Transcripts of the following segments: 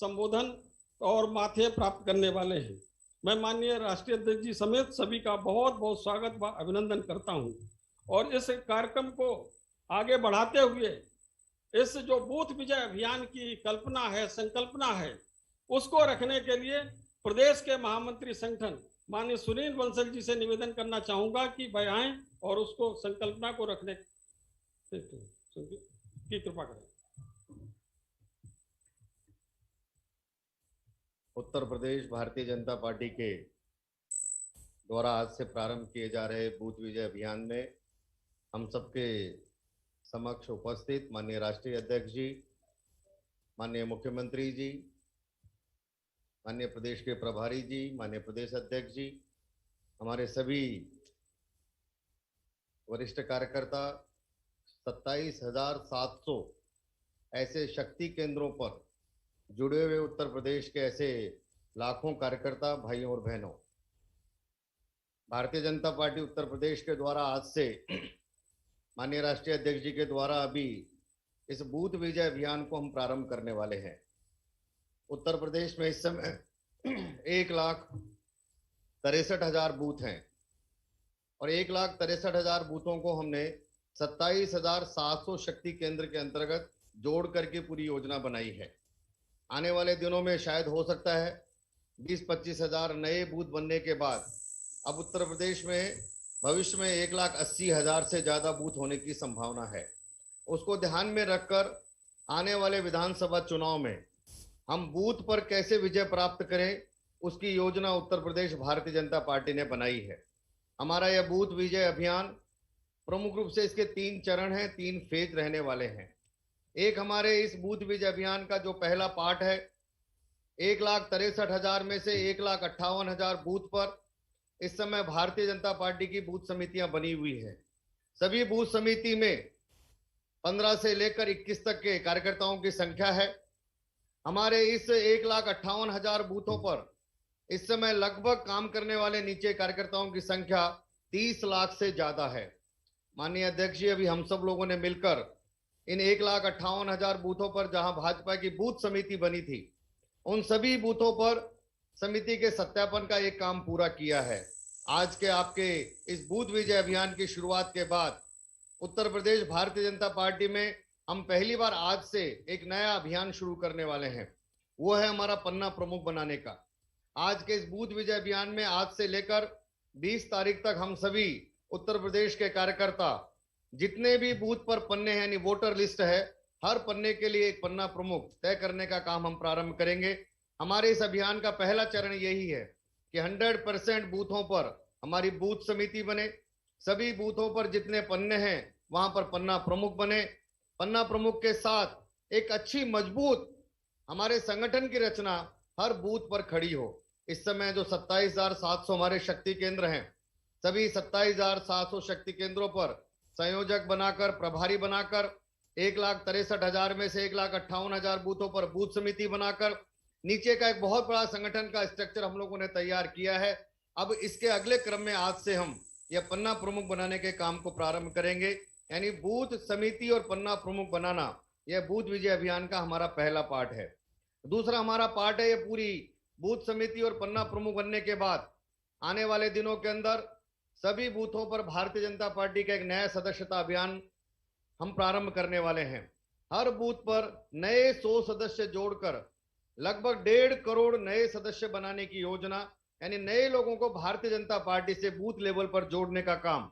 संबोधन और माथे प्राप्त करने वाले हैं। मैं माननीय राष्ट्रीय अध्यक्ष जी समेत सभी का बहुत बहुत स्वागत व अभिनंदन करता हूं और इस कार्यक्रम को आगे बढ़ाते हुए इस जो बूथ विजय अभियान की कल्पना है, संकल्पना है, उसको रखने के लिए प्रदेश के महामंत्री संगठन माननीय सुनील बंसल जी से निवेदन करना चाहूंगा कि वह आएं और उसको संकल्पना को रखने की कृपा करें। उत्तर प्रदेश भारतीय जनता पार्टी के द्वारा आज से प्रारंभ किए जा रहे बूथ विजय अभियान में हम सबके समक्ष उपस्थित माननीय राष्ट्रीय अध्यक्ष जी, माननीय मुख्यमंत्री जी, माननीय प्रदेश के प्रभारी जी, माननीय प्रदेश अध्यक्ष जी, हमारे सभी वरिष्ठ कार्यकर्ता, 27,700 ऐसे शक्ति केंद्रों पर जुड़े हुए उत्तर प्रदेश के ऐसे लाखों कार्यकर्ता भाइयों और बहनों, भारतीय जनता पार्टी उत्तर प्रदेश के द्वारा आज से माननीय राष्ट्रीय अध्यक्ष जी के द्वारा अभी इस बूथ विजय अभियान को हम प्रारंभ करने वाले हैं। उत्तर प्रदेश में इस समय 1,63,000 बूथ हैं और 1,63,000 बूथों को हमने 27,700 शक्ति केंद्र के अंतर्गत जोड़ करके पूरी योजना बनाई है। आने वाले दिनों में शायद हो सकता है 20-25 हजार नए बूथ बनने के बाद अब उत्तर प्रदेश में भविष्य में 1,80,000 से ज़्यादा बूथ होने की संभावना है। उसको ध्यान में रखकर आने वाले विधानसभा चुनाव में हम बूथ पर कैसे विजय प्राप्त करें, उसकी योजना उत्तर प्रदेश भारतीय जनता पार्टी ने बनाई है। हमारा यह बूथ विजय अभियान प्रमुख रूप से इसके 3 चरण हैं, 3 फेज रहने वाले हैं। एक हमारे इस बूथ विजय अभियान का जो पहला पार्ट है, 1,63,000 में से 1,58,000 बूथ पर इस समय भारतीय जनता पार्टी की बूथ समितियां बनी हुई है। सभी बूथ समिति में 15 से लेकर 21 तक के कार्यकर्ताओं की संख्या है। हमारे इस 1,58,000 बूथों पर इस समय लगभग काम करने वाले नीचे कार्यकर्ताओं की संख्या 30 लाख से ज्यादा है। माननीय अध्यक्ष जी, अभी हम सब लोगों ने मिलकर इन 1,58,000 बूथों पर जहां भाजपा की बूथ समिति बनी थी, उन सभी बूथों पर समिति के सत्यापन का एक काम पूरा किया है। आज के आपके इस बूथ विजय अभियान की शुरुआत के बाद उत्तर प्रदेश भारतीय जनता पार्टी में हम पहली बार आज से एक नया अभियान शुरू करने वाले हैं। वो है हमारा पन्ना प्रमुख बनाने का। आज के इस बूथ विजय अभियान में आज से लेकर 20 तारीख तक हम सभी उत्तर प्रदेश के कार्यकर्ता जितने भी बूथ पर पन्ने हैं यानी वोटर लिस्ट है, हर पन्ने के लिए एक पन्ना प्रमुख तय करने का काम हम प्रारंभ करेंगे। हमारे इस अभियान का पहला चरण यही है कि 100% बूथों पर हमारी बूथ समिति बने। सभी बूथों पर जितने पन्ने हैं वहां पर पन्ना प्रमुख बने। पन्ना प्रमुख के साथ एक अच्छी मजबूत हमारे संगठन की रचना हर बूथ पर खड़ी हो। इस समय जो 27,700 हमारे शक्ति केंद्र हैं, सभी 27,700 शक्ति केंद्रों पर संयोजक बनाकर, प्रभारी बनाकर 1,63,000 में से 1,58,000 बूथों पर बूथ समिति बनाकर नीचे का एक बहुत बड़ा संगठन का स्ट्रक्चर हम लोगों ने तैयार किया है। अब इसके अगले क्रम में आज से हम यह पन्ना प्रमुख बनाने के काम को प्रारंभ करेंगे, यानी बूथ समिति और पन्ना प्रमुख बनाना यह बूथ विजय अभियान का हमारा पहला पार्ट है। दूसरा हमारा पार्ट है, यह पूरी बूथ समिति और पन्ना प्रमुख बनने के बाद आने वाले दिनों के अंदर सभी बूथों पर भारतीय जनता पार्टी का एक नया सदस्यता अभियान हम प्रारंभ करने वाले हैं। हर बूथ पर नए 100 सदस्य जोड़कर लगभग 1.5 करोड़ नए सदस्य बनाने की योजना, यानी नए लोगों को भारतीय जनता पार्टी से बूथ लेवल पर जोड़ने का काम,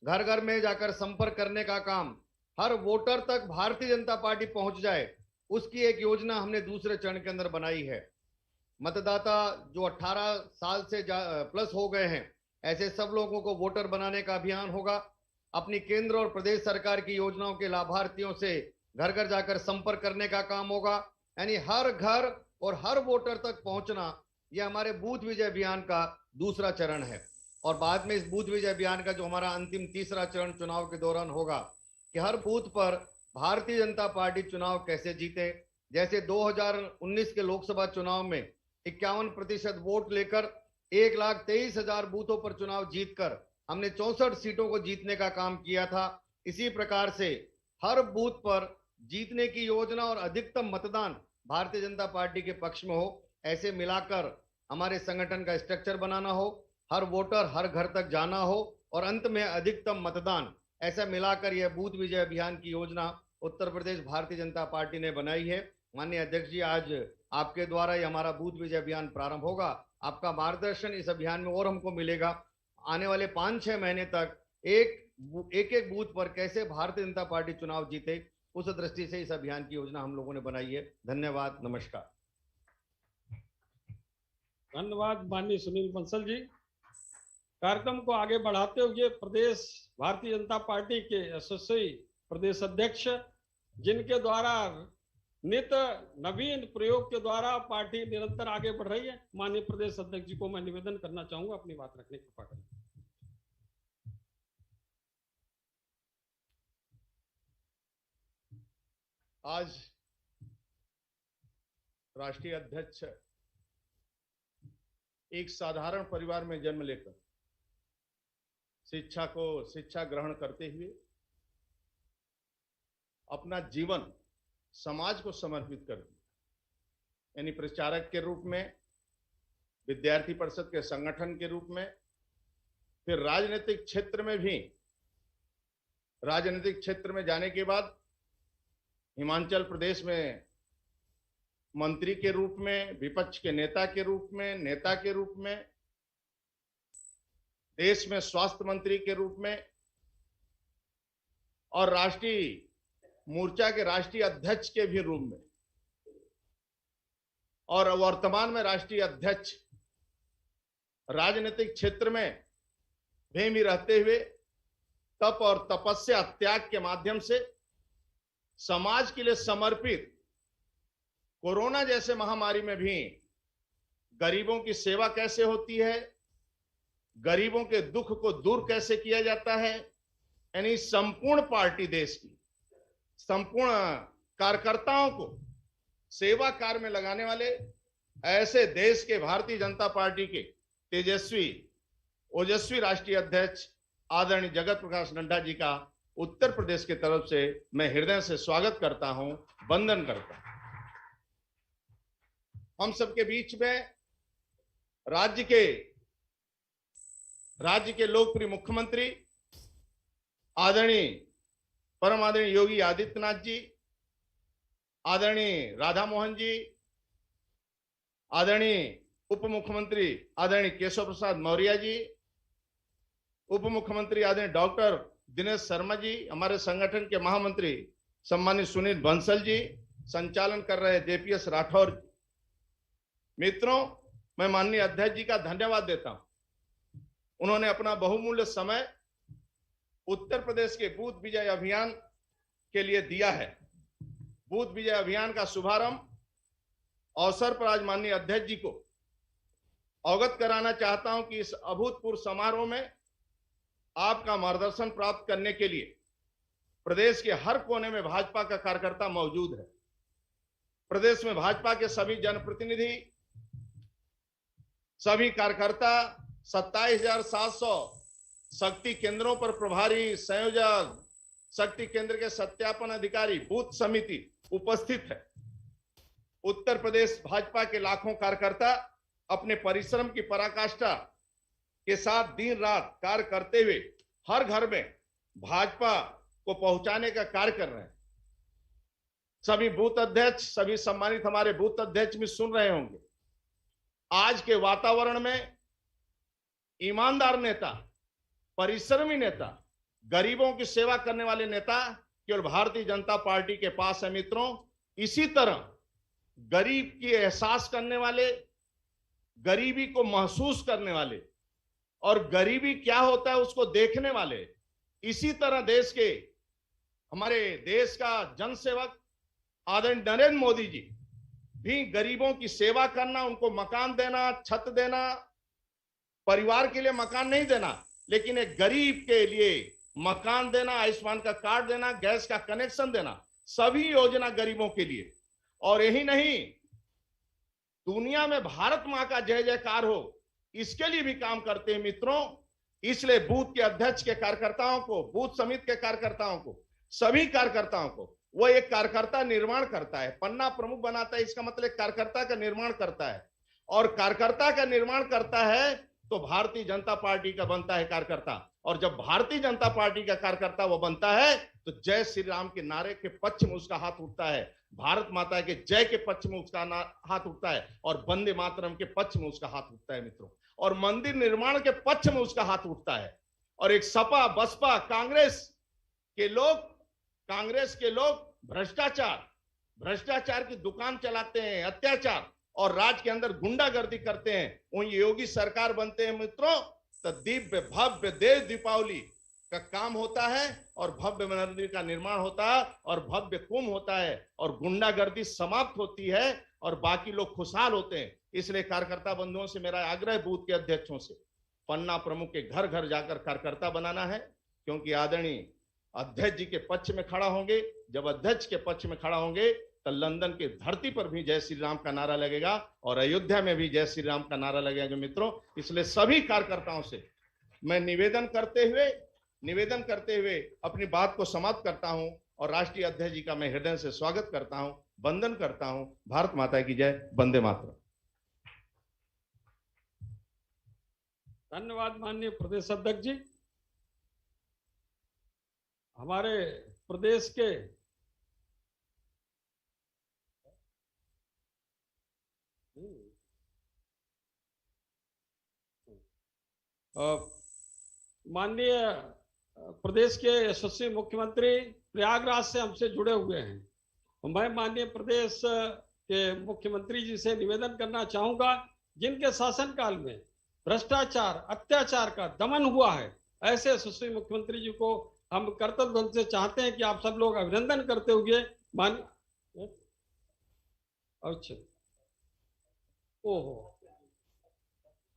घर घर में जाकर संपर्क करने का काम, हर वोटर तक भारतीय जनता पार्टी पहुंच जाए, उसकी एक योजना हमने दूसरे चरण के अंदर बनाई है। मतदाता जो 18 साल से प्लस हो गए हैं, ऐसे सब लोगों को वोटर बनाने का अभियान होगा। अपनी केंद्र और प्रदेश सरकार की योजनाओं के लाभार्थियों से घर घर जाकर संपर्क करने का काम होगा, यानी हर घर और हर वोटर तक पहुंचना, यह हमारे बूथ विजय अभियान का दूसरा चरण है। और बाद में इस बूथ विजय अभियान का जो हमारा अंतिम तीसरा चरण चुनाव के दौरान होगा कि हर बूथ पर भारतीय जनता पार्टी चुनाव कैसे जीते। जैसे 2019 के लोकसभा चुनाव में 51% वोट लेकर 1,23,000 बूथों पर चुनाव जीतकर हमने 64 सीटों को जीतने का काम किया था। इसी प्रकार से हर बूथ पर जीतने की योजना और अधिकतम मतदान भारतीय जनता पार्टी के पक्ष में हो, ऐसे मिलाकर हमारे संगठन का स्ट्रक्चर बनाना हो, हर वोटर हर घर तक जाना हो और अंत में अधिकतम मतदान, ऐसा मिलाकर यह बूथ विजय अभियान की योजना उत्तर प्रदेश भारतीय जनता पार्टी ने बनाई है। माननीय अध्यक्ष जी, आज आपके द्वारा ये हमारा बूथ विजय अभियान प्रारंभ होगा। आपका मार्गदर्शन इस अभियान में और हमको मिलेगा। आने वाले 5-6 महीने तक एक बूथ पर कैसे भारतीय जनता पार्टी चुनाव जीते, उस दृष्टि से इस अभियान की योजना हम लोगों ने बनाई है। धन्यवाद, नमस्कार। धन्यवाद माननीय सुनील बंसल जी। कार्यक्रम को आगे बढ़ाते हुए प्रदेश भारतीय जनता पार्टी के यशस्वी प्रदेश अध्यक्ष, जिनके द्वारा नित नवीन प्रयोग के द्वारा पार्टी निरंतर आगे बढ़ रही है, माननीय प्रदेश अध्यक्ष जी को मैं निवेदन करना चाहूंगा अपनी बात रखने की कृपा करें। आज राष्ट्रीय अध्यक्ष एक साधारण परिवार में जन्म लेकर शिक्षा ग्रहण करते हुए अपना जीवन समाज को समर्पित कर दिया। यानी प्रचारक के रूप में, विद्यार्थी परिषद के संगठन के रूप में, फिर राजनीतिक क्षेत्र में जाने के बाद हिमाचल प्रदेश में मंत्री के रूप में, विपक्ष के नेता के रूप में, देश में स्वास्थ्य मंत्री के रूप में और राष्ट्रीय मोर्चा के राष्ट्रीय अध्यक्ष के भी रूप में, और वर्तमान में राष्ट्रीय अध्यक्ष राजनीतिक क्षेत्र में भी रहते हुए तप और तपस्या त्याग के माध्यम से समाज के लिए समर्पित, कोरोना जैसे महामारी में भी गरीबों की सेवा कैसे होती है, गरीबों के दुख को दूर कैसे किया जाता है, यानी संपूर्ण पार्टी, देश की संपूर्ण कार्यकर्ताओं को सेवा कार्य में लगाने वाले ऐसे देश के भारतीय जनता पार्टी के तेजस्वी ओजस्वी राष्ट्रीय अध्यक्ष आदरणीय जगत प्रकाश नड्डा जी का उत्तर प्रदेश की तरफ से मैं हृदय से स्वागत करता हूं, वंदन करता हूं। हम सबके बीच में राज्य के लोकप्रिय मुख्यमंत्री परम आदरणीय योगी आदित्यनाथ जी, आदरणीय राधा मोहन जी, आदरणीय उप मुख्यमंत्री आदरणीय केशव प्रसाद मौर्य जी, उप मुख्यमंत्री आदरणीय डॉक्टर दिनेश शर्मा जी, हमारे संगठन के महामंत्री सम्मानित सुनील बंसल जी, संचालन कर रहे जेपीएस राठौर जी। मित्रों, मैं माननीय अध्यक्ष जी का धन्यवाद देता हूं। उन्होंने अपना बहुमूल्य समय उत्तर प्रदेश के बूथ विजय अभियान के लिए दिया है। बूथ विजय अभियान का शुभारंभ अवसर पर आज माननीय अध्यक्ष जी को अवगत कराना चाहता हूं कि इस अभूतपूर्व समारोह में आपका मार्गदर्शन प्राप्त करने के लिए प्रदेश के हर कोने में भाजपा का कार्यकर्ता मौजूद है। प्रदेश में भाजपा के सभी जनप्रतिनिधि, सभी कार्यकर्ता, 27,700 शक्ति केंद्रों पर प्रभारी, संयोजक, शक्ति केंद्र के सत्यापन अधिकारी, बूथ समिति उपस्थित है। उत्तर प्रदेश भाजपा के लाखों कार्यकर्ता अपने परिश्रम की पराकाष्ठा के साथ दिन रात कार्य करते हुए हर घर में भाजपा को पहुंचाने का कार्य कर रहे हैं। सभी बूथ अध्यक्ष, सभी सम्मानित हमारे बूथ अध्यक्ष भी सुन रहे होंगे। आज के वातावरण में ईमानदार नेता, परिश्रमी नेता, गरीबों की सेवा करने वाले नेता केवल भारतीय जनता पार्टी के पास है। मित्रों, इसी तरह गरीब की एहसास करने वाले, गरीबी को महसूस करने वाले और गरीबी क्या होता है उसको देखने वाले, इसी तरह हमारे देश का जनसेवक आदरणीय नरेंद्र मोदी जी भी गरीबों की सेवा करना, उनको मकान देना, छत देना, परिवार के लिए मकान नहीं देना, लेकिन एक गरीब के लिए मकान देना, आयुष्मान का कार्ड देना, गैस का कनेक्शन देना, सभी योजना गरीबों के लिए। और यही नहीं, दुनिया में भारत मां का जय जयकार हो, इसके लिए भी काम करते हैं। मित्रों, इसलिए बूथ के अध्यक्ष के कार्यकर्ताओं को, बूथ समिति के कार्यकर्ताओं को, सभी कार्यकर्ताओं को वो एक कार्यकर्ता निर्माण करता है, पन्ना प्रमुख बनाता है, इसका मतलब एक कार्यकर्ता का निर्माण करता है। और कार्यकर्ता का निर्माण करता है तो भारतीय जनता पार्टी का बनता है कार्यकर्ता। और जब भारतीय जनता पार्टी का कार्यकर्ता वो बनता है तो जय श्री राम के नारे के पक्ष में उसका हाथ उठता है, भारत माता के जय के पक्ष में उसका हाथ उठता है, और वंदे मातरम के पक्ष में उसका हाथ उठता है मित्रों, और मंदिर निर्माण के पक्ष में उसका हाथ उठता है। और एक सपा बसपा कांग्रेस के लोग भ्रष्टाचार की दुकान चलाते हैं, अत्याचार और राज्य के अंदर गुंडागर्दी करते हैं, उन योगी सरकार बनते हैं मित्रों तो दिव्य भव्य देव दीपावली का काम होता है, और भव्य मंदिर का निर्माण होता है, और भव्य कुंभ होता है, और गुंडागर्दी समाप्त होती है, और बाकी लोग खुशहाल होते हैं। इसलिए कार्यकर्ता बंधुओं से मेरा आग्रह, बूथ के अध्यक्षों से, पन्ना प्रमुख के घर घर जाकर कार्यकर्ता बनाना है, क्योंकि आदरणीय अध्यक्ष जी के पक्ष में खड़ा होंगे। जब अध्यक्ष के पक्ष में खड़ा होंगे तो लंदन की धरती पर भी जय श्री राम का नारा लगेगा, और अयोध्या में भी जय श्री राम का नारा लगेगा मित्रों। इसलिए सभी कार्यकर्ताओं से मैं निवेदन करते हुए अपनी बात को समाप्त करता हूं, और राष्ट्रीय अध्यक्ष जी का मैं हृदय से स्वागत करता हूं, वंदन करता हूं। भारत माता की जय, वंदे मातरम। धन्यवाद माननीय प्रदेश अध्यक्ष जी। हमारे प्रदेश के माननीय प्रदेश के यशस्वी मुख्यमंत्री प्रयागराज से हमसे जुड़े हुए हैं। मैं माननीय प्रदेश के मुख्यमंत्री जी से निवेदन करना चाहूंगा, जिनके शासनकाल में भ्रष्टाचार अत्याचार का दमन हुआ है, ऐसे यशस्वी मुख्यमंत्री जी को हम कर्तव्य ढंग से चाहते हैं कि आप सब लोग अभिनंदन करते हुए अच्छा, ओहो,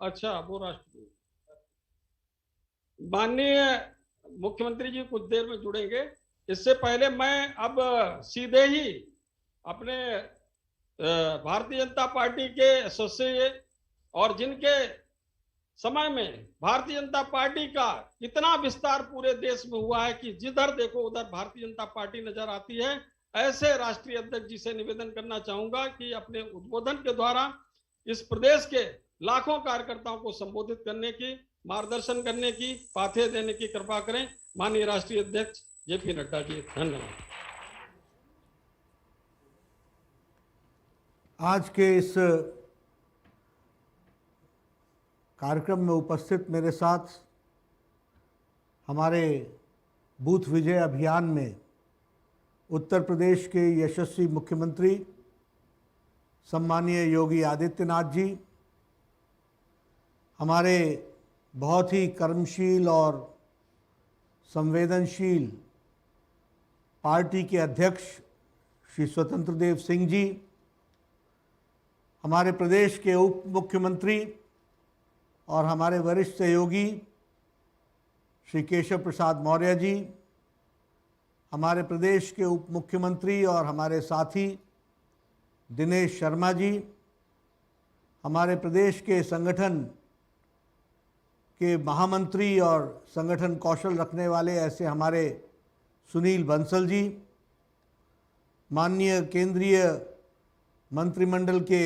अच्छा, वो राष्ट्रपति माननीय मुख्यमंत्री जी कुछ देर में जुड़ेंगे। इससे पहले मैं अब सीधे ही अपने भारतीय जनता पार्टी के सदस्य, और जिनके समय में भारतीय जनता पार्टी का इतना विस्तार पूरे देश में हुआ है कि जिधर देखो उधर भारतीय जनता पार्टी नजर आती है, ऐसे राष्ट्रीय अध्यक्ष जी से निवेदन करना चाहूंगा कि अपने उद्बोधन के द्वारा इस प्रदेश के लाखों कार्यकर्ताओं को संबोधित करने की, मार्गदर्शन करने की, पाथे देने की कृपा करें। माननीय राष्ट्रीय अध्यक्ष जेपी नड्डा जी, धन्यवाद। आज के इस कार्यक्रम में उपस्थित मेरे साथ हमारे बूथ विजय अभियान में उत्तर प्रदेश के यशस्वी मुख्यमंत्री सम्मानीय योगी आदित्यनाथ जी, हमारे बहुत ही कर्मशील और संवेदनशील पार्टी के अध्यक्ष श्री स्वतंत्र देव सिंह जी, हमारे प्रदेश के उप मुख्यमंत्री और हमारे वरिष्ठ सहयोगी श्री केशव प्रसाद मौर्य जी, हमारे प्रदेश के उप मुख्यमंत्री और हमारे साथी दिनेश शर्मा जी, हमारे प्रदेश के संगठन के महामंत्री और संगठन कौशल रखने वाले ऐसे हमारे सुनील बंसल जी, माननीय केंद्रीय मंत्रिमंडल के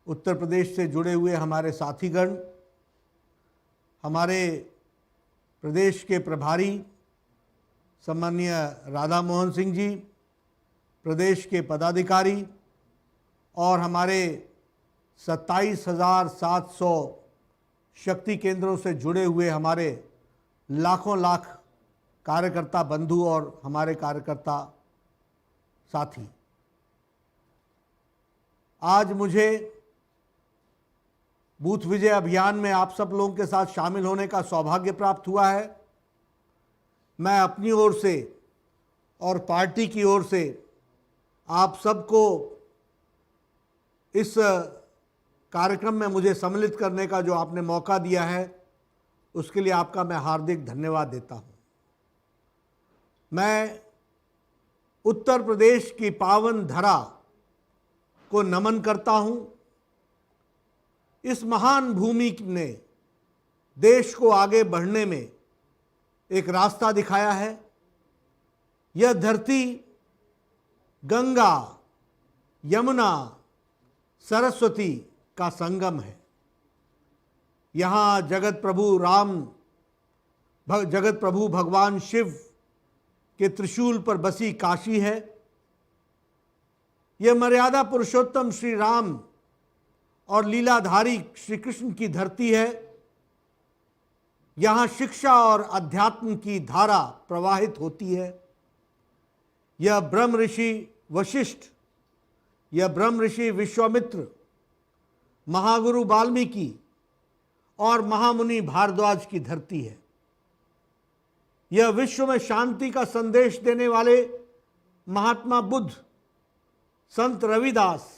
उत्तर प्रदेश से जुड़े हुए हमारे साथीगण, हमारे प्रदेश के प्रभारी सम्माननीय राधा मोहन सिंह जी, प्रदेश के पदाधिकारी और हमारे 27,700 शक्ति केंद्रों से जुड़े हुए हमारे लाखों लाख कार्यकर्ता बंधु और हमारे कार्यकर्ता साथी, आज मुझे बूथ विजय अभियान में आप सब लोगों के साथ शामिल होने का सौभाग्य प्राप्त हुआ है। मैं अपनी ओर से और पार्टी की ओर से आप सबको इस कार्यक्रम में मुझे सम्मिलित करने का जो आपने मौका दिया है, उसके लिए आपका मैं हार्दिक धन्यवाद देता हूं। मैं उत्तर प्रदेश की पावन धरा को नमन करता हूं। इस महान भूमि ने देश को आगे बढ़ने में एक रास्ता दिखाया है। यह धरती गंगा, यमुना, सरस्वती का संगम है। यहाँ जगत प्रभु भगवान शिव के त्रिशूल पर बसी काशी है। यह मर्यादा पुरुषोत्तम श्री राम और लीलाधारी श्री कृष्ण की धरती है। यहाँ शिक्षा और अध्यात्म की धारा प्रवाहित होती है। यह ब्रह्म ऋषि वशिष्ठ, यह ब्रह्म ऋषि विश्वामित्र, महागुरु वाल्मीकि और महामुनि भारद्वाज की धरती है। यह विश्व में शांति का संदेश देने वाले महात्मा बुद्ध, संत रविदास,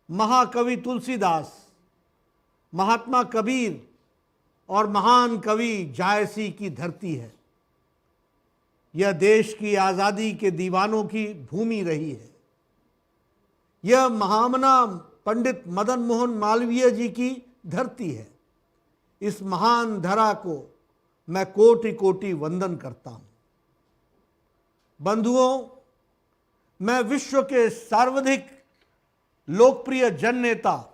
महाकवि तुलसीदास, महात्मा कबीर और महान कवि जायसी की धरती है। यह देश की आज़ादी के दीवानों की भूमि रही है। यह महामना पंडित मदन मोहन मालवीय जी की धरती है। इस महान धरा को मैं कोटि कोटि वंदन करता हूं। बंधुओं, मैं विश्व के सर्वाधिक लोकप्रिय जन नेता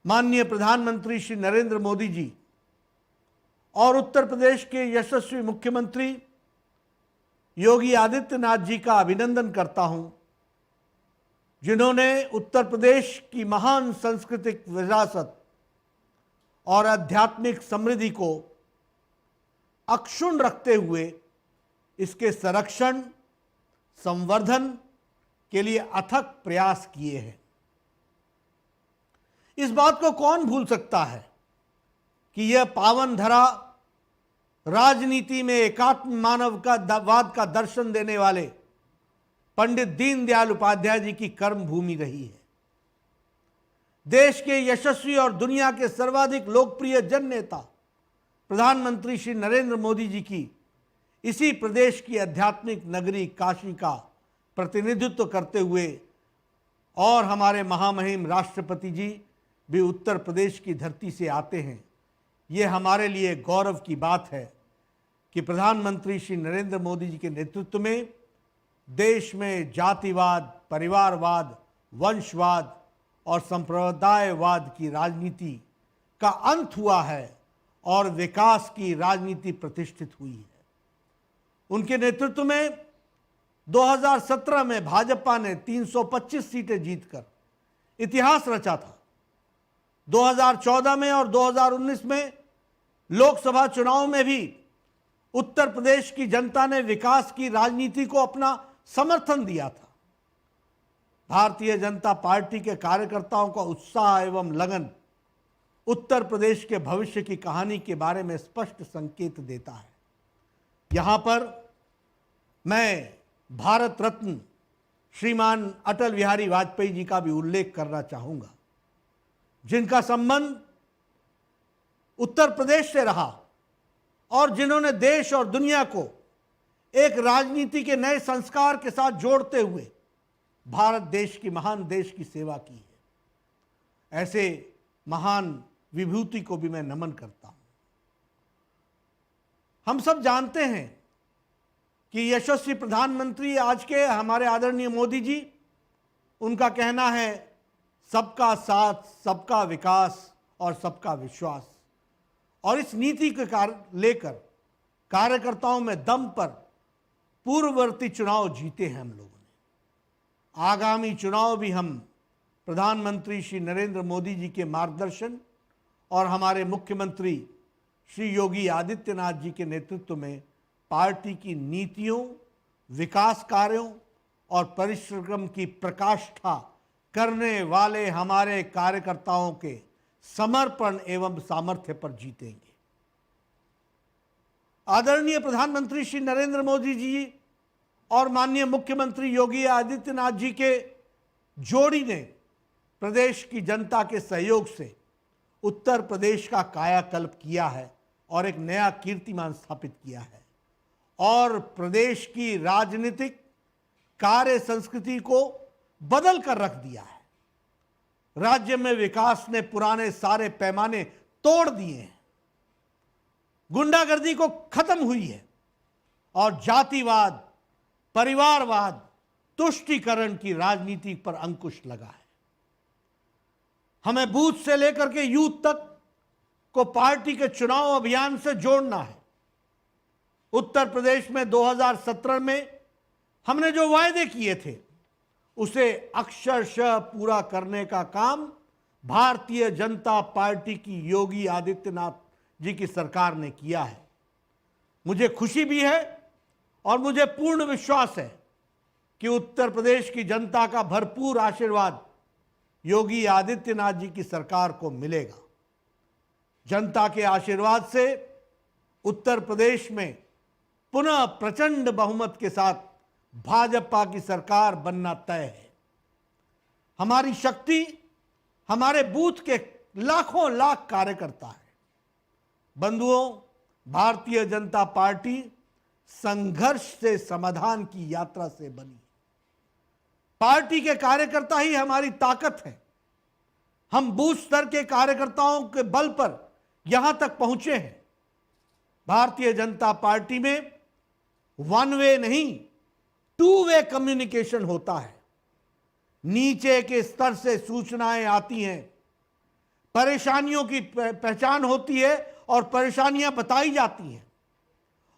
माननीय प्रधानमंत्री श्री नरेंद्र मोदी जी और उत्तर प्रदेश के यशस्वी मुख्यमंत्री योगी आदित्यनाथ जी का अभिनंदन करता हूं, जिन्होंने उत्तर प्रदेश की महान सांस्कृतिक विरासत और आध्यात्मिक समृद्धि को अक्षुण्ण रखते हुए इसके संरक्षण, संवर्धन के लिए अथक प्रयास किए हैं। इस बात को कौन भूल सकता है कि यह पावन धरा राजनीति में एकात्म मानववाद का दर्शन देने वाले पंडित दीनदयाल उपाध्याय जी की कर्म भूमि रही है। देश के यशस्वी और दुनिया के सर्वाधिक लोकप्रिय जन नेता प्रधानमंत्री श्री नरेंद्र मोदी जी की इसी प्रदेश की आध्यात्मिक नगरी काशी का प्रतिनिधित्व करते हुए और हमारे महामहिम राष्ट्रपति जी भी उत्तर प्रदेश की धरती से आते हैं। ये हमारे लिए गौरव की बात है कि प्रधानमंत्री श्री नरेंद्र मोदी जी के नेतृत्व में देश में जातिवाद, परिवारवाद, वंशवाद और संप्रदायवाद की राजनीति का अंत हुआ है और विकास की राजनीति प्रतिष्ठित हुई है। उनके नेतृत्व में 2017 में भाजपा ने 325 सीटें जीतकर इतिहास रचा था। 2014 में और 2019 में लोकसभा चुनाव में भी उत्तर प्रदेश की जनता ने विकास की राजनीति को अपना समर्थन दिया था। भारतीय जनता पार्टी के कार्यकर्ताओं का उत्साह एवं लगन उत्तर प्रदेश के भविष्य की कहानी के बारे में स्पष्ट संकेत देता है। यहां पर मैं भारत रत्न श्रीमान अटल बिहारी वाजपेयी जी का भी उल्लेख करना चाहूंगा, जिनका संबंध उत्तर प्रदेश से रहा और जिन्होंने देश और दुनिया को एक राजनीति के नए संस्कार के साथ जोड़ते हुए भारत देश की महान देश की सेवा की है। ऐसे महान विभूति को भी मैं नमन करता हूं। हम सब जानते हैं कि यशस्वी प्रधानमंत्री आज के हमारे आदरणीय मोदी जी, उनका कहना है सबका साथ, सबका विकास और सबका विश्वास, और इस नीति के लेकर कार्यकर्ताओं में दम पर पूर्ववर्ती चुनाव जीते हैं हम लोगों ने। आगामी चुनाव भी हम प्रधानमंत्री श्री नरेंद्र मोदी जी के मार्गदर्शन और हमारे मुख्यमंत्री श्री योगी आदित्यनाथ जी के नेतृत्व में पार्टी की नीतियों, विकास कार्यों और परिश्रम की प्रकाष्ठा करने वाले हमारे कार्यकर्ताओं के समर्पण एवं सामर्थ्य पर जीतेंगे। आदरणीय प्रधानमंत्री श्री नरेंद्र मोदी जी और माननीय मुख्यमंत्री योगी आदित्यनाथ जी के जोड़ी ने प्रदेश की जनता के सहयोग से उत्तर प्रदेश का कायाकल्प किया है और एक नया कीर्तिमान स्थापित किया है और प्रदेश की राजनीतिक कार्य संस्कृति को बदल कर रख दिया है। राज्य में विकास ने पुराने सारे पैमाने तोड़ दिए हैं, गुंडागर्दी को खत्म हुई है और जातिवाद, परिवारवाद तुष्टीकरण की राजनीति पर अंकुश लगा है। हमें बूथ से लेकर के यूथ तक को पार्टी के चुनाव अभियान से जोड़ना है। उत्तर प्रदेश में 2017 में हमने जो वायदे किए थे उसे अक्षरशः पूरा करने का काम भारतीय जनता पार्टी की योगी आदित्यनाथ जी की सरकार ने किया है। मुझे खुशी भी है और मुझे पूर्ण विश्वास है कि उत्तर प्रदेश की जनता का भरपूर आशीर्वाद योगी आदित्यनाथ जी की सरकार को मिलेगा। जनता के आशीर्वाद से उत्तर प्रदेश में पुनः प्रचंड बहुमत के साथ भाजपा की सरकार बनना तय है। हमारी शक्ति हमारे बूथ के लाखों लाख कार्यकर्ता है। बंधुओं, भारतीय जनता पार्टी संघर्ष से समाधान की यात्रा से बनी। पार्टी के कार्यकर्ता ही हमारी ताकत है। हम बूथ स्तर के कार्यकर्ताओं के बल पर यहां तक पहुंचे हैं। भारतीय जनता पार्टी में वन वे नहीं, टू वे कम्युनिकेशन होता है। नीचे के स्तर से सूचनाएं आती हैं, परेशानियों की पहचान होती है और परेशानियां बताई जाती हैं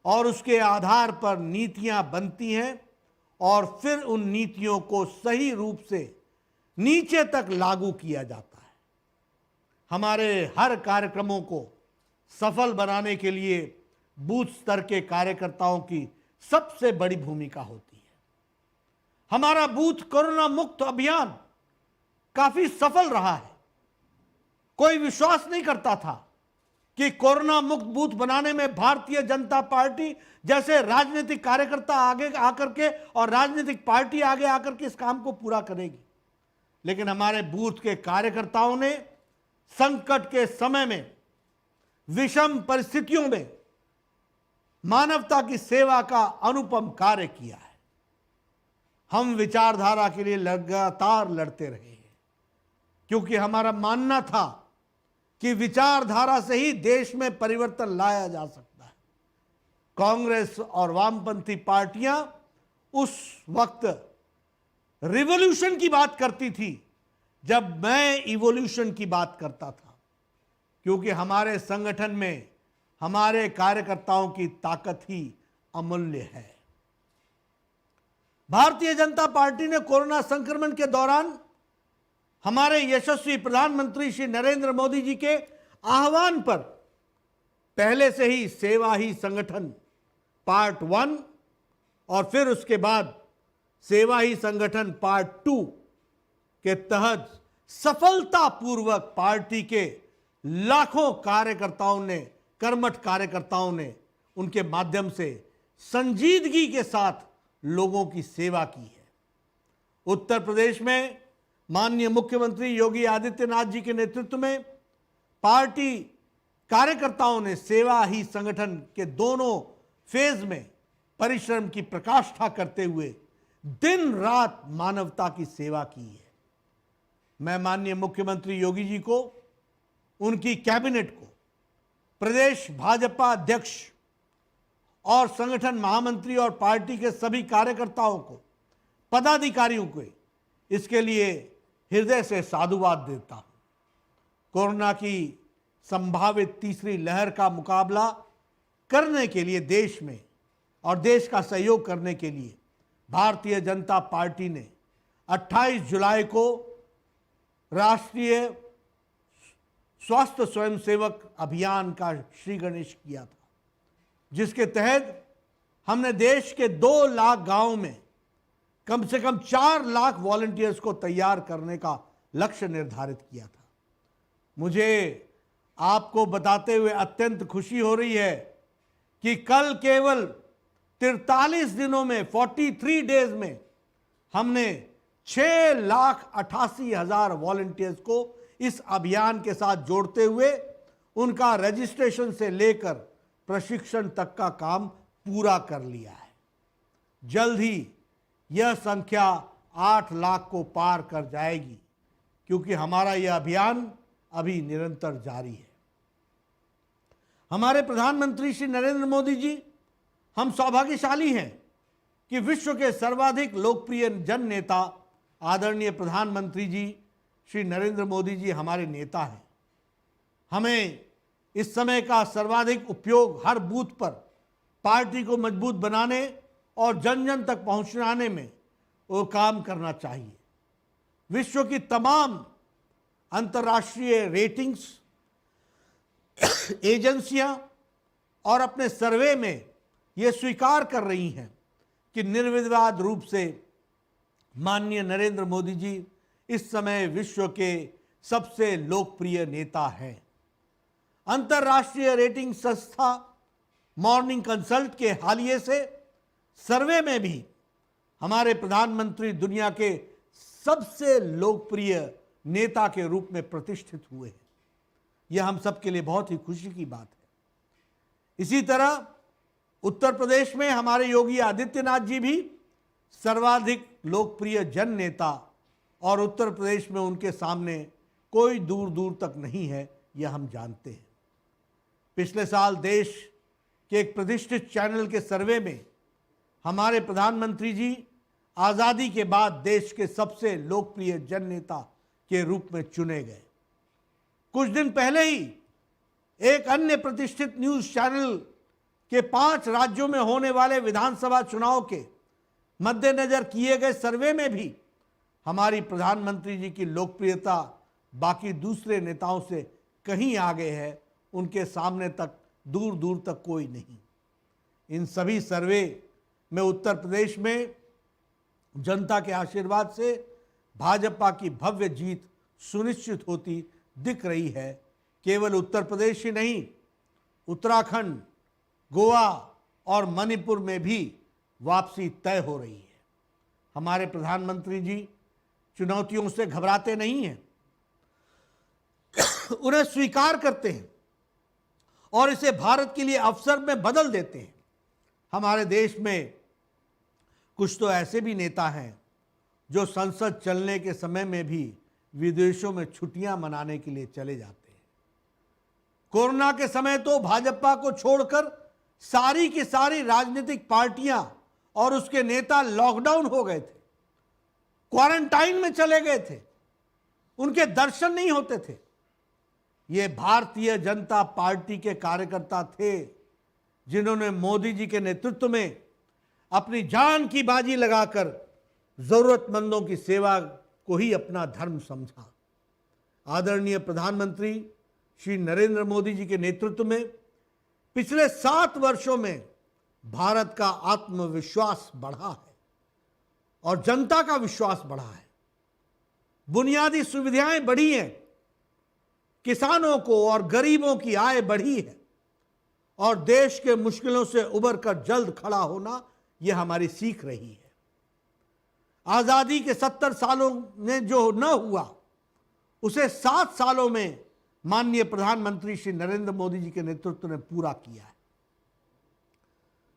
और उसके आधार पर नीतियां बनती हैं और फिर उन नीतियों को सही रूप से नीचे तक लागू किया जाता है। हमारे हर कार्यक्रमों को सफल बनाने के लिए बूथ स्तर के कार्यकर्ताओं की सबसे बड़ी भूमिका होती है। हमारा बूथ कोरोना मुक्त अभियान काफी सफल रहा है। कोई विश्वास नहीं करता था कि कोरोना मुक्त बूथ बनाने में भारतीय जनता पार्टी जैसे राजनीतिक कार्यकर्ता आगे आकर के और राजनीतिक पार्टी आगे आकर के इस काम को पूरा करेगी। लेकिन हमारे बूथ के कार्यकर्ताओं ने संकट के समय में, विषम परिस्थितियों में मानवता की सेवा का अनुपम कार्य किया है। हम विचारधारा के लिए लगातार लड़ते रहे हैं क्योंकि हमारा मानना था कि विचारधारा से ही देश में परिवर्तन लाया जा सकता है। कांग्रेस और वामपंथी पार्टियां उस वक्त रिवॉल्यूशन की बात करती थी जब मैं इवोल्यूशन की बात करता था, क्योंकि हमारे संगठन में हमारे कार्यकर्ताओं की ताकत ही अमूल्य है। भारतीय जनता पार्टी ने कोरोना संक्रमण के दौरान हमारे यशस्वी प्रधानमंत्री श्री नरेंद्र मोदी जी के आह्वान पर पहले से ही सेवा ही संगठन पार्ट 1 और फिर उसके बाद सेवा ही संगठन पार्ट 2 के तहत सफलतापूर्वक पार्टी के लाखों कार्यकर्ताओं ने, कर्मठ कार्यकर्ताओं ने उनके माध्यम से संजीदगी के साथ लोगों की सेवा की है। उत्तर प्रदेश में माननीय मुख्यमंत्री योगी आदित्यनाथ जी के नेतृत्व में पार्टी कार्यकर्ताओं ने सेवा ही संगठन के दोनों फेज में परिश्रम की प्रकाष्ठा करते हुए दिन रात मानवता की सेवा की है। मैं माननीय मुख्यमंत्री योगी जी को, उनकी कैबिनेट को, प्रदेश भाजपा अध्यक्ष और संगठन महामंत्री और पार्टी के सभी कार्यकर्ताओं को, पदाधिकारियों को इसके लिए हृदय से साधुवाद देता हूं। कोरोना की संभावित तीसरी लहर का मुकाबला करने के लिए देश में और देश का सहयोग करने के लिए भारतीय जनता पार्टी ने 28 जुलाई को राष्ट्रीय स्वास्थ्य स्वयंसेवक अभियान का श्री गणेश किया था, जिसके तहत हमने देश के 2 लाख गांवों में कम से कम 4 लाख वॉलंटियर्स को तैयार करने का लक्ष्य निर्धारित किया था। मुझे आपको बताते हुए अत्यंत खुशी हो रही है कि कल केवल 43 दिनों में, 43 डेज में हमने 6,88,000 वॉलंटियर्स को इस अभियान के साथ जोड़ते हुए उनका रजिस्ट्रेशन से लेकर प्रशिक्षण तक का काम पूरा कर लिया है। जल्द ही यह संख्या 8 लाख को पार कर जाएगी, क्योंकि हमारा यह अभियान अभी निरंतर जारी है। हमारे प्रधानमंत्री श्री नरेंद्र मोदी जी, हम सौभाग्यशाली हैं कि विश्व के सर्वाधिक लोकप्रिय जन नेता आदरणीय प्रधानमंत्री जी श्री नरेंद्र मोदी जी हमारे नेता हैं। हमें इस समय का सर्वाधिक उपयोग हर बूथ पर पार्टी को मजबूत बनाने और जन जन तक पहुंचाने में वो काम करना चाहिए। विश्व की तमाम अंतर्राष्ट्रीय रेटिंग्स एजेंसियां और अपने सर्वे में ये स्वीकार कर रही हैं कि निर्विवाद रूप से माननीय नरेंद्र मोदी जी इस समय विश्व के सबसे लोकप्रिय नेता हैं। अंतर्राष्ट्रीय रेटिंग संस्था मॉर्निंग कंसल्ट के हालिया से सर्वे में भी हमारे प्रधानमंत्री दुनिया के सबसे लोकप्रिय नेता के रूप में प्रतिष्ठित हुए हैं। यह हम सब के लिए बहुत ही खुशी की बात है। इसी तरह उत्तर प्रदेश में हमारे योगी आदित्यनाथ जी भी सर्वाधिक लोकप्रिय जन नेता और उत्तर प्रदेश में उनके सामने कोई दूर दूर तक नहीं है, यह हम जानते हैं। पिछले साल देश के एक प्रतिष्ठित चैनल के सर्वे में हमारे प्रधानमंत्री जी आज़ादी के बाद देश के सबसे लोकप्रिय जन नेता के रूप में चुने गए। कुछ दिन पहले ही एक अन्य प्रतिष्ठित न्यूज़ चैनल के 5 राज्यों में होने वाले विधानसभा चुनाव के मद्देनजर किए गए सर्वे में भी हमारी प्रधानमंत्री जी की लोकप्रियता बाकी दूसरे नेताओं से कहीं आगे है, उनके सामने तक दूर दूर तक कोई नहीं। इन सभी सर्वे में उत्तर प्रदेश में जनता के आशीर्वाद से भाजपा की भव्य जीत सुनिश्चित होती दिख रही है। केवल उत्तर प्रदेश ही नहीं, उत्तराखंड, गोवा और मणिपुर में भी वापसी तय हो रही है। हमारे प्रधानमंत्री जी चुनौतियों से घबराते नहीं हैं, उन्हें स्वीकार करते हैं और इसे भारत के लिए अवसर में बदल देते हैं। हमारे देश में कुछ तो ऐसे भी नेता हैं जो संसद चलने के समय में भी विदेशों में छुट्टियां मनाने के लिए चले जाते हैं। कोरोना के समय तो भाजपा को छोड़कर सारी की सारी राजनीतिक पार्टियां और उसके नेता लॉकडाउन हो गए थे, क्वारंटाइन में चले गए थे, उनके दर्शन नहीं होते थे। ये भारतीय जनता पार्टी के कार्यकर्ता थे जिन्होंने मोदी जी के नेतृत्व में अपनी जान की बाजी लगाकर जरूरतमंदों की सेवा को ही अपना धर्म समझा। आदरणीय प्रधानमंत्री श्री नरेंद्र मोदी जी के नेतृत्व में पिछले 7 वर्षों में भारत का आत्मविश्वास बढ़ा है और जनता का विश्वास बढ़ा है। बुनियादी सुविधाएं बढ़ी हैं, किसानों को और गरीबों की आय बढ़ी है और देश के मुश्किलों से उबर कर जल्द खड़ा होना यह हमारी सीख रही है। आजादी के 70 सालों में जो न हुआ उसे 7 सालों में माननीय प्रधानमंत्री श्री नरेंद्र मोदी जी के नेतृत्व ने पूरा किया है।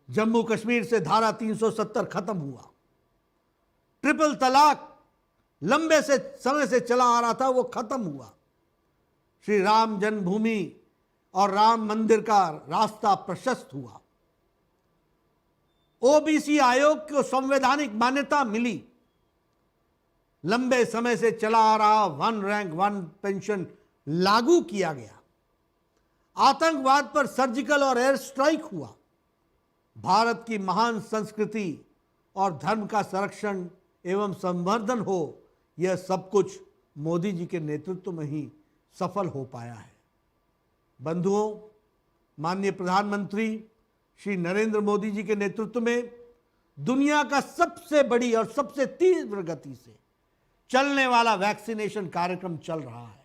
जम्मू कश्मीर से धारा 370 खत्म हुआ, ट्रिपल तलाक लंबे से समय से चला आ रहा था, वो खत्म हुआ। श्री राम जन्मभूमि और राम मंदिर का रास्ता प्रशस्त हुआ। ओबीसी आयोग को संवैधानिक मान्यता मिली। लंबे समय से चला आ रहा 1 रैंक 1 पेंशन लागू किया गया। आतंकवाद पर सर्जिकल और एयर स्ट्राइक हुआ। भारत की महान संस्कृति और धर्म का संरक्षण एवं संवर्धन हो, यह सब कुछ मोदी जी के नेतृत्व में ही सफल हो पाया है। बंधुओं, माननीय प्रधानमंत्री श्री नरेंद्र मोदी जी के नेतृत्व में दुनिया का सबसे बड़ी और सबसे तीव्र गति से चलने वाला वैक्सीनेशन कार्यक्रम चल रहा है।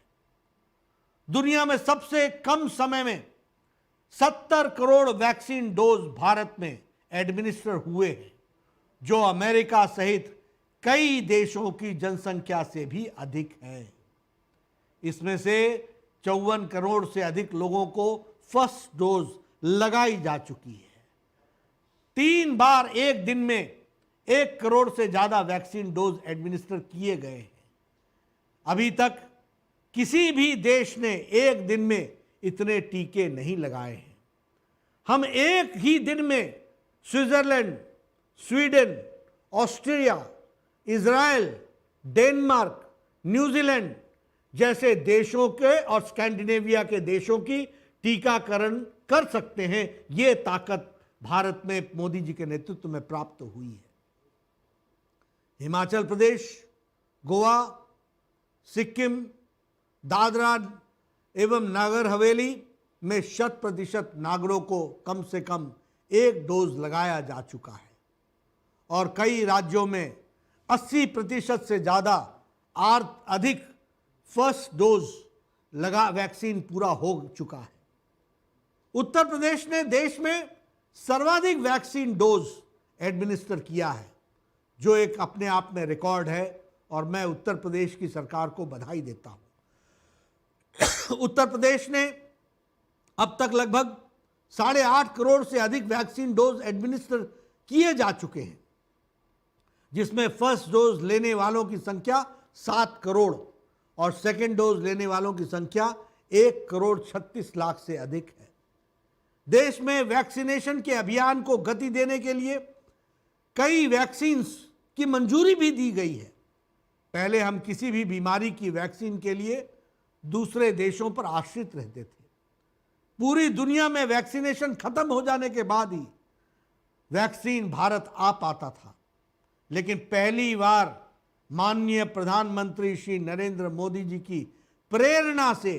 दुनिया में सबसे कम समय में 70 करोड़ वैक्सीन डोज भारत में एडमिनिस्टर हुए हैं, जो अमेरिका सहित कई देशों की जनसंख्या से भी अधिक है। इसमें से 54 करोड़ से अधिक लोगों को फर्स्ट डोज लगाई जा चुकी है। 3 बार एक दिन में 1 करोड़ से ज्यादा वैक्सीन डोज एडमिनिस्टर किए गए हैं। अभी तक किसी भी देश ने एक दिन में इतने टीके नहीं लगाए हैं। हम एक ही दिन में Switzerland, Sweden, Austria, Israel, Denmark, New Zealand जैसे देशों के और स्कैंडिनेविया के देशों की टीकाकरण कर सकते हैं। ये ताकत भारत में मोदी जी के नेतृत्व में प्राप्त हुई है। हिमाचल प्रदेश, गोवा, सिक्किम, दादरा एवं नागर हवेली में 100% नागरिकों को कम से कम 1 डोज लगाया जा चुका है और कई राज्यों में 80% से ज़्यादा अधिक फर्स्ट डोज वैक्सीन पूरा हो चुका है। उत्तर प्रदेश ने देश में सर्वाधिक वैक्सीन डोज एडमिनिस्टर किया है, जो एक अपने आप में रिकॉर्ड है और मैं उत्तर प्रदेश की सरकार को बधाई देता हूं। उत्तर प्रदेश ने अब तक लगभग 8.5 करोड़ से अधिक वैक्सीन डोज एडमिनिस्टर किए जा चुके हैं, जिसमें फर्स्ट डोज लेने वालों की संख्या 7 करोड़ और सेकेंड डोज लेने वालों की संख्या 1 करोड़ 36 लाख से अधिक है। देश में वैक्सीनेशन के अभियान को गति देने के लिए कई वैक्सीन्स की मंजूरी भी दी गई है। पहले हम किसी भी बीमारी की वैक्सीन के लिए दूसरे देशों पर आश्रित रहते थे। पूरी दुनिया में वैक्सीनेशन खत्म हो जाने के बाद ही वैक्सीन भारत आ पाता था, लेकिन पहली बार माननीय प्रधानमंत्री श्री नरेंद्र मोदी जी की प्रेरणा से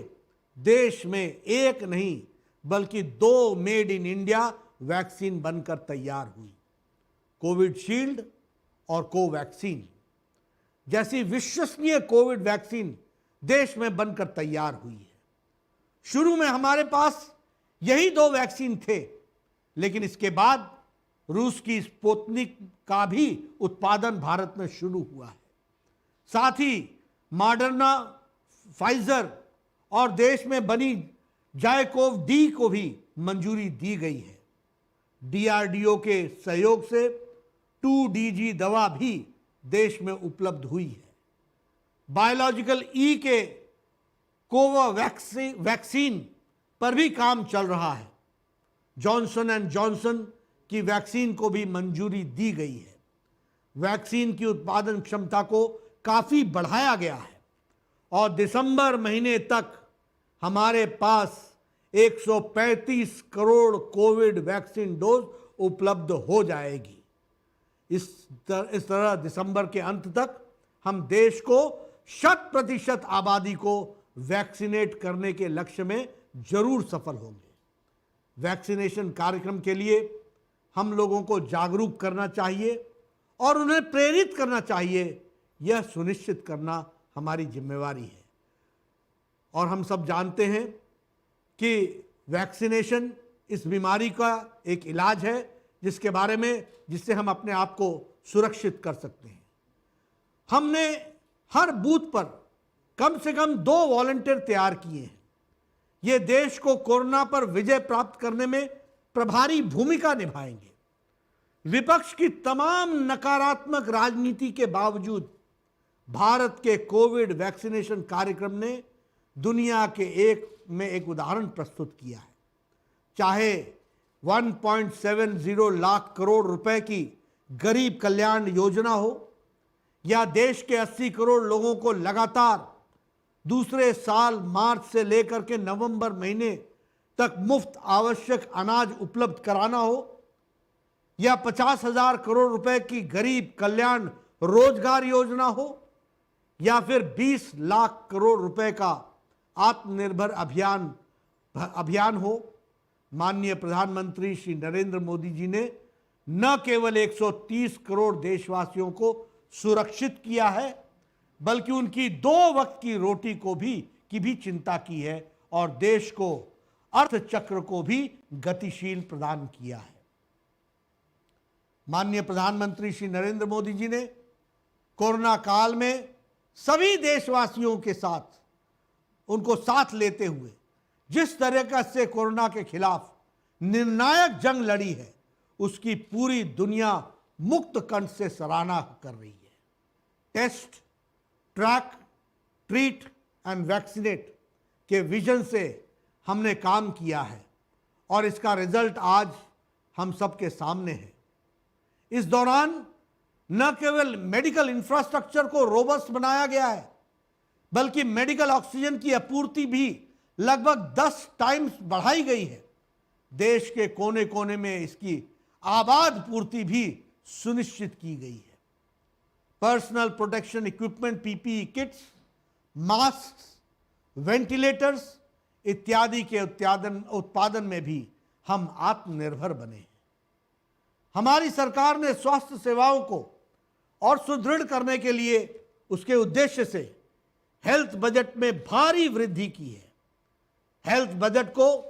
देश में एक नहीं बल्कि 2 मेड इन इंडिया वैक्सीन बनकर तैयार हुई। कोविशील्ड और कोवैक्सीन जैसी विश्वसनीय कोविड वैक्सीन देश में बनकर तैयार हुई है। शुरू में हमारे पास यही 2 वैक्सीन थे, लेकिन इसके बाद रूस की स्पुतनिक का भी उत्पादन भारत में शुरू हुआ है। साथ ही मॉडर्ना, फाइजर और देश में बनी जायकोव डी को भी मंजूरी दी गई है। डीआरडीओ के सहयोग से 2DG दवा भी देश में उपलब्ध हुई है। बायोलॉजिकल ई के वैक्सीन पर भी काम चल रहा है। जॉनसन एंड जॉनसन की वैक्सीन को भी मंजूरी दी गई है। वैक्सीन की उत्पादन क्षमता को काफी बढ़ाया गया है और दिसंबर महीने तक हमारे पास 135 करोड़ कोविड वैक्सीन डोज उपलब्ध हो जाएगी। इस तरह दिसंबर के अंत तक हम देश को 100% आबादी को वैक्सीनेट करने के लक्ष्य में जरूर सफल होंगे। वैक्सीनेशन कार्यक्रम के लिए हम लोगों को जागरूक करना चाहिए और उन्हें प्रेरित करना चाहिए। यह सुनिश्चित करना हमारी जिम्मेवारी है और हम सब जानते हैं कि वैक्सीनेशन इस बीमारी का एक इलाज है जिससे हम अपने आप को सुरक्षित कर सकते हैं। हमने हर बूथ पर कम से कम 2 वॉलंटियर तैयार किए हैं। ये देश को कोरोना पर विजय प्राप्त करने में प्रभारी भूमिका निभाएंगे। विपक्ष की तमाम नकारात्मक राजनीति के बावजूद भारत के कोविड वैक्सीनेशन कार्यक्रम ने दुनिया के एक उदाहरण प्रस्तुत किया है। चाहे 1.70 लाख करोड़ रुपए की गरीब कल्याण योजना हो या देश के 80 करोड़ लोगों को लगातार दूसरे साल मार्च से लेकर के नवंबर महीने तक मुफ्त आवश्यक अनाज उपलब्ध कराना हो या 50,000 करोड़ रुपए की गरीब कल्याण रोजगार योजना हो या फिर 20 लाख करोड़ रुपए का आत्मनिर्भर अभियान हो, माननीय प्रधानमंत्री श्री नरेंद्र मोदी जी ने न केवल 130 करोड़ देशवासियों को सुरक्षित किया है बल्कि उनकी 2 वक्त की रोटी की भी चिंता की है और देश को अर्थचक्र को भी गतिशील प्रदान किया है। माननीय प्रधानमंत्री श्री नरेंद्र मोदी जी ने कोरोना काल में सभी देशवासियों के साथ उनको साथ लेते हुए जिस तरह से कोरोना के खिलाफ निर्णायक जंग लड़ी है उसकी पूरी दुनिया मुक्त कंठ से सराहना कर रही है। Test, track, treat and vaccinate के विजन से हमने काम किया है और इसका रिजल्ट आज हम सबके सामने है। इस दौरान न केवल मेडिकल इंफ्रास्ट्रक्चर को रोबस्ट बनाया गया है, बल्कि मेडिकल ऑक्सीजन की आपूर्ति भी लगभग 10 टाइम्स बढ़ाई गई है। देश के कोने कोने में इसकी आबाद पूर्ति भी सुनिश्चित की गई है। Personal protection equipment PPE kits, mask, ventilators इत्यादि के उत्पादन में भी हम आत्मनिर्भर बने हैं। हमारी सरकार ने स्वास्थ्य सेवाओं को और सुदृढ़ करने के लिए उसके उद्देश्य से हेल्थ बजट में भारी वृद्धि की है। हेल्थ बजट को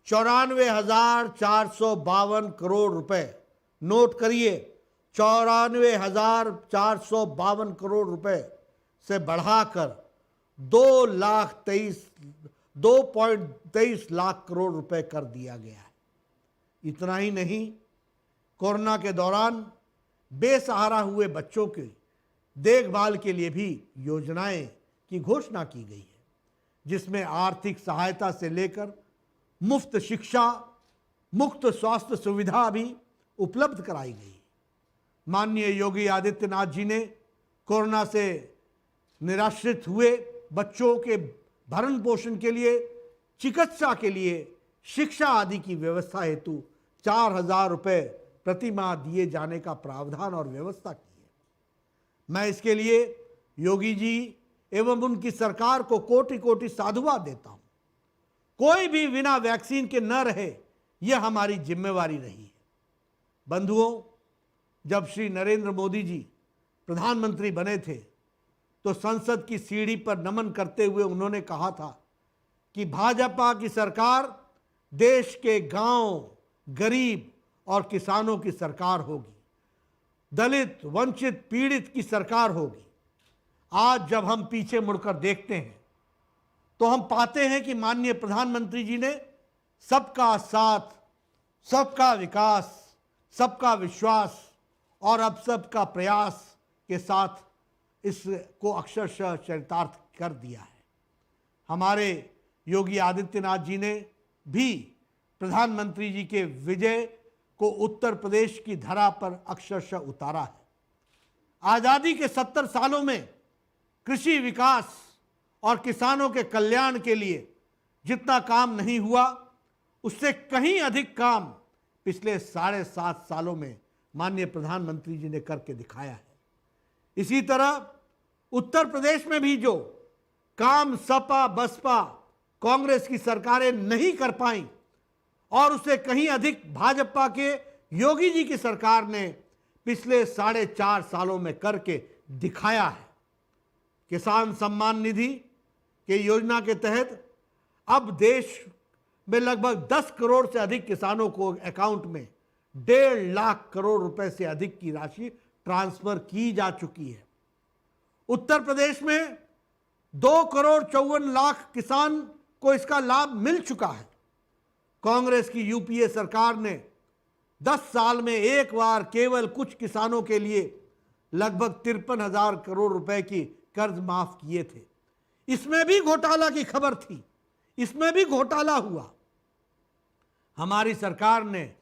94,452 करोड़ रुपए, नोट करिए, 94,452 करोड़ रुपए से बढ़ाकर 2.23 लाख करोड़ रुपए कर दिया गया है। इतना ही नहीं, कोरोना के दौरान बेसहारा हुए बच्चों की देखभाल के लिए भी योजनाएं की घोषणा की गई है, जिसमें आर्थिक सहायता से लेकर मुफ्त शिक्षा, मुफ्त स्वास्थ्य सुविधा भी उपलब्ध कराई गई। माननीय योगी आदित्यनाथ जी ने कोरोना से निराश्रित हुए बच्चों के भरण पोषण के लिए, चिकित्सा के लिए, शिक्षा आदि की व्यवस्था हेतु 4,000 रुपये प्रति माह दिए जाने का प्रावधान और व्यवस्था की है। मैं इसके लिए योगी जी एवं उनकी सरकार को कोटि कोटि साधुवाद देता हूं। कोई भी बिना वैक्सीन के न रहे, यह हमारी जिम्मेवारी रही है। बंधुओं, जब श्री नरेंद्र मोदी जी प्रधानमंत्री बने थे तो संसद की सीढ़ी पर नमन करते हुए उन्होंने कहा था कि भाजपा की सरकार देश के गांव, गरीब और किसानों की सरकार होगी, दलित, वंचित, पीड़ित की सरकार होगी। आज जब हम पीछे मुड़कर देखते हैं तो हम पाते हैं कि माननीय प्रधानमंत्री जी ने सबका साथ, सबका विकास, सबका विश्वास और अब सबका प्रयास के साथ इसको अक्षरशः चरितार्थ कर दिया है। हमारे योगी आदित्यनाथ जी ने भी प्रधानमंत्री जी के विजय को उत्तर प्रदेश की धरा पर अक्षरशः उतारा है। आज़ादी के 70 सालों में कृषि विकास और किसानों के कल्याण के लिए जितना काम नहीं हुआ, उससे कहीं अधिक काम पिछले 7.5 सालों में माननीय प्रधानमंत्री जी ने करके दिखाया है। इसी तरह उत्तर प्रदेश में भी जो काम सपा, बसपा, कांग्रेस की सरकारें नहीं कर पाई और उससे कहीं अधिक भाजपा के योगी जी की सरकार ने पिछले 4.5 सालों में करके दिखाया है। किसान सम्मान निधि के योजना के तहत अब देश में लगभग 10 करोड़ से अधिक किसानों को अकाउंट में 1.5 लाख करोड़ रुपए से अधिक की राशि ट्रांसफर की जा चुकी है। उत्तर प्रदेश में 2,54,00,000 किसान को इसका लाभ मिल चुका है। कांग्रेस की यूपीए सरकार ने 10 साल में एक बार केवल कुछ किसानों के लिए लगभग 53,000 करोड़ रुपए की कर्ज माफ किए थे। इसमें भी घोटाला की खबर थी, इसमें भी घोटाला हुआ। हमारी सरकार ने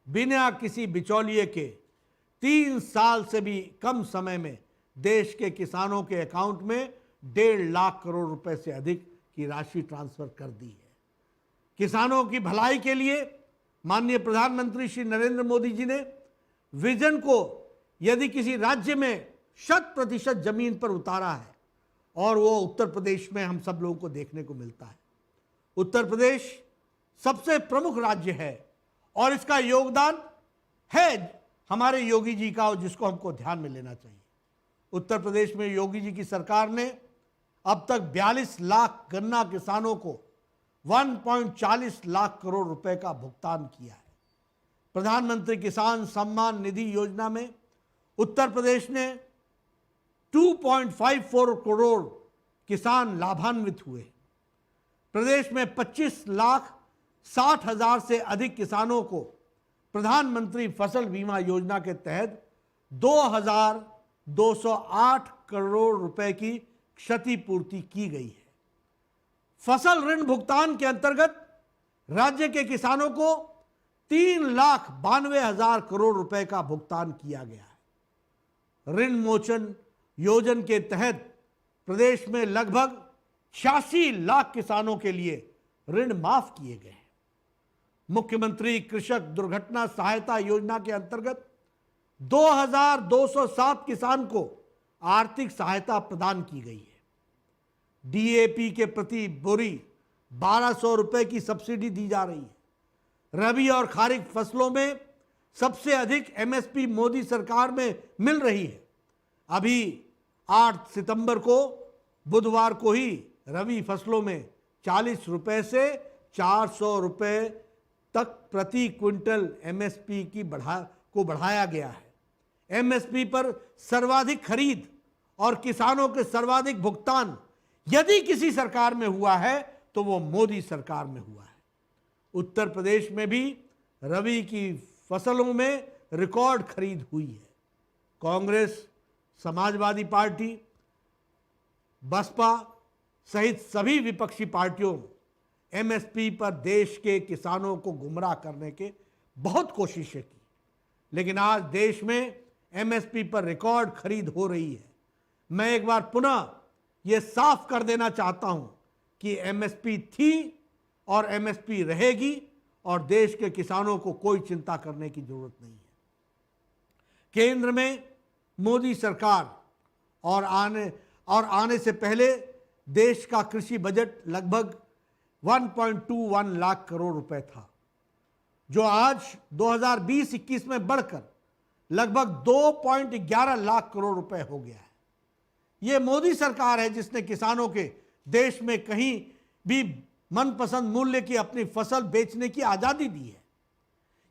बिना किसी बिचौलिए के 3 साल से भी कम समय में देश के किसानों के अकाउंट में 1.5 लाख करोड़ रुपए से अधिक की राशि ट्रांसफर कर दी है। किसानों की भलाई के लिए माननीय प्रधानमंत्री श्री नरेंद्र मोदी जी ने विजन को यदि किसी राज्य में 100% जमीन पर उतारा है और वो उत्तर प्रदेश में हम सब लोगों को देखने को मिलता है। उत्तर प्रदेश सबसे प्रमुख राज्य है और इसका योगदान है हमारे योगी जी का, जिसको हमको ध्यान में लेना चाहिए। उत्तर प्रदेश में योगी जी की सरकार ने अब तक 42 लाख गन्ना किसानों को 1.40 लाख करोड़ रुपए का भुगतान किया है। प्रधानमंत्री किसान सम्मान निधि योजना में उत्तर प्रदेश ने 2.54 करोड़ किसान लाभान्वित हुए। प्रदेश में 25,60,000 से अधिक किसानों को प्रधानमंत्री फसल बीमा योजना के तहत 2,208 करोड़ रुपए की क्षतिपूर्ति की गई है। फसल ऋण भुगतान के अंतर्गत राज्य के किसानों को 3,92,000 करोड़ रुपए का भुगतान किया गया है। ऋण मोचन योजना के तहत प्रदेश में लगभग 86 लाख किसानों के लिए ऋण माफ किए गए हैं। मुख्यमंत्री कृषक दुर्घटना सहायता योजना के अंतर्गत 2,207 किसान को आर्थिक सहायता प्रदान की गई है। डीएपी के प्रति बोरी 1,200 रुपए की सब्सिडी दी जा रही है। रबी और खरीफ फसलों में सबसे अधिक एमएसपी मोदी सरकार में मिल रही है। अभी 8 सितंबर को बुधवार को ही रबी फसलों में 40 रुपए से 400 रुपए तक प्रति क्विंटल एमएसपी को बढ़ाया गया है। एमएसपी पर सर्वाधिक खरीद और किसानों के सर्वाधिक भुगतान यदि किसी सरकार में हुआ है तो वो मोदी सरकार में हुआ है। उत्तर प्रदेश में भी रबी की फसलों में रिकॉर्ड खरीद हुई है। कांग्रेस, समाजवादी पार्टी, बसपा सहित सभी विपक्षी पार्टियों एमएसपी पर देश के किसानों को गुमराह करने के बहुत कोशिशें की, लेकिन आज देश में एमएसपी पर रिकॉर्ड खरीद हो रही है। मैं एक बार पुनः यह साफ कर देना चाहता हूं कि एमएसपी थी और एमएसपी रहेगी और देश के किसानों को कोई चिंता करने की जरूरत नहीं है। केंद्र में मोदी सरकार और आने से पहले देश का कृषि बजट लगभग 1.21 लाख करोड़ रुपए था, जो आज 2020-21 में बढ़कर लगभग 2.11 लाख करोड़ रुपए हो गया है। यह मोदी सरकार है जिसने किसानों के देश में कहीं भी मनपसंद मूल्य की अपनी फसल बेचने की आजादी दी है।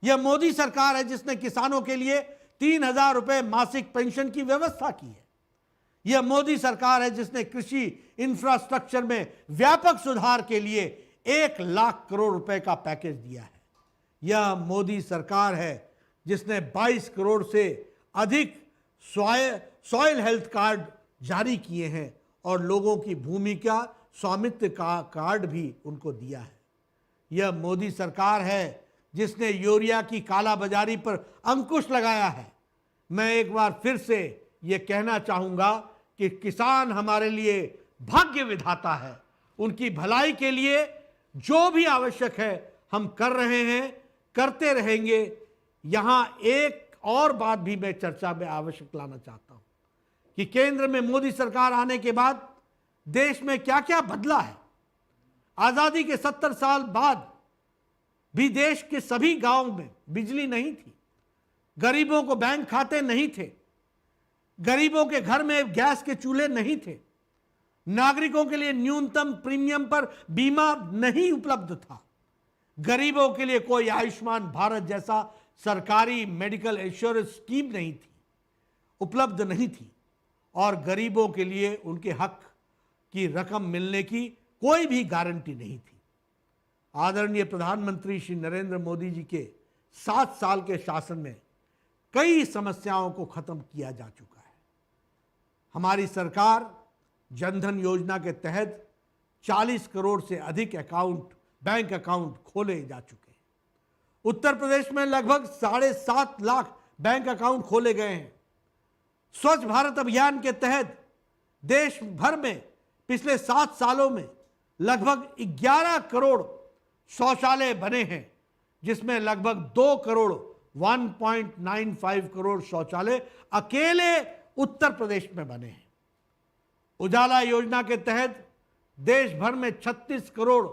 यह मोदी सरकार है जिसने किसानों के लिए 3,000 रुपए मासिक पेंशन की व्यवस्था की है। यह मोदी सरकार है जिसने कृषि इंफ्रास्ट्रक्चर में व्यापक सुधार के लिए 1 लाख करोड़ रुपए का पैकेज दिया है। यह मोदी सरकार है जिसने 22 करोड़ से अधिक सॉइल हेल्थ कार्ड जारी किए हैं और लोगों की भूमि का स्वामित्व का कार्ड भी उनको दिया है। यह मोदी सरकार है जिसने यूरिया की कालाबाजारी पर अंकुश लगाया है। मैं एक बार फिर से यह कहना चाहूँगा कि किसान हमारे लिए भाग्य विधाता है। उनकी भलाई के लिए जो भी आवश्यक है हम कर रहे हैं, करते रहेंगे। यहाँ एक और बात भी मैं चर्चा में आवश्यक लाना चाहता हूँ कि केंद्र में मोदी सरकार आने के बाद देश में क्या क्या बदला है। आज़ादी के 70 साल बाद भी देश के सभी गांवों में बिजली नहीं थी, गरीबों को बैंक खाते नहीं थे, गरीबों के घर में गैस के चूल्हे नहीं थे, नागरिकों के लिए न्यूनतम प्रीमियम पर बीमा नहीं उपलब्ध था, गरीबों के लिए कोई आयुष्मान भारत जैसा सरकारी मेडिकल इंश्योरेंस स्कीम नहीं थी, उपलब्ध नहीं थी, और गरीबों के लिए उनके हक की रकम मिलने की कोई भी गारंटी नहीं थी। आदरणीय प्रधानमंत्री श्री नरेंद्र मोदी जी के 7 साल के शासन में कई समस्याओं को खत्म किया जा चुका है। हमारी सरकार जनधन योजना के तहत 40 करोड़ से अधिक बैंक अकाउंट खोले जा चुके हैं। उत्तर प्रदेश में लगभग 7.5 लाख बैंक अकाउंट खोले गए हैं। स्वच्छ भारत अभियान के तहत देश भर में पिछले 7 सालों में लगभग 11 करोड़ शौचालय बने हैं, जिसमें लगभग 2 करोड़ 1.95 करोड़ शौचालय अकेले उत्तर प्रदेश में बने हैं। उजाला योजना के तहत देश भर में 36 करोड़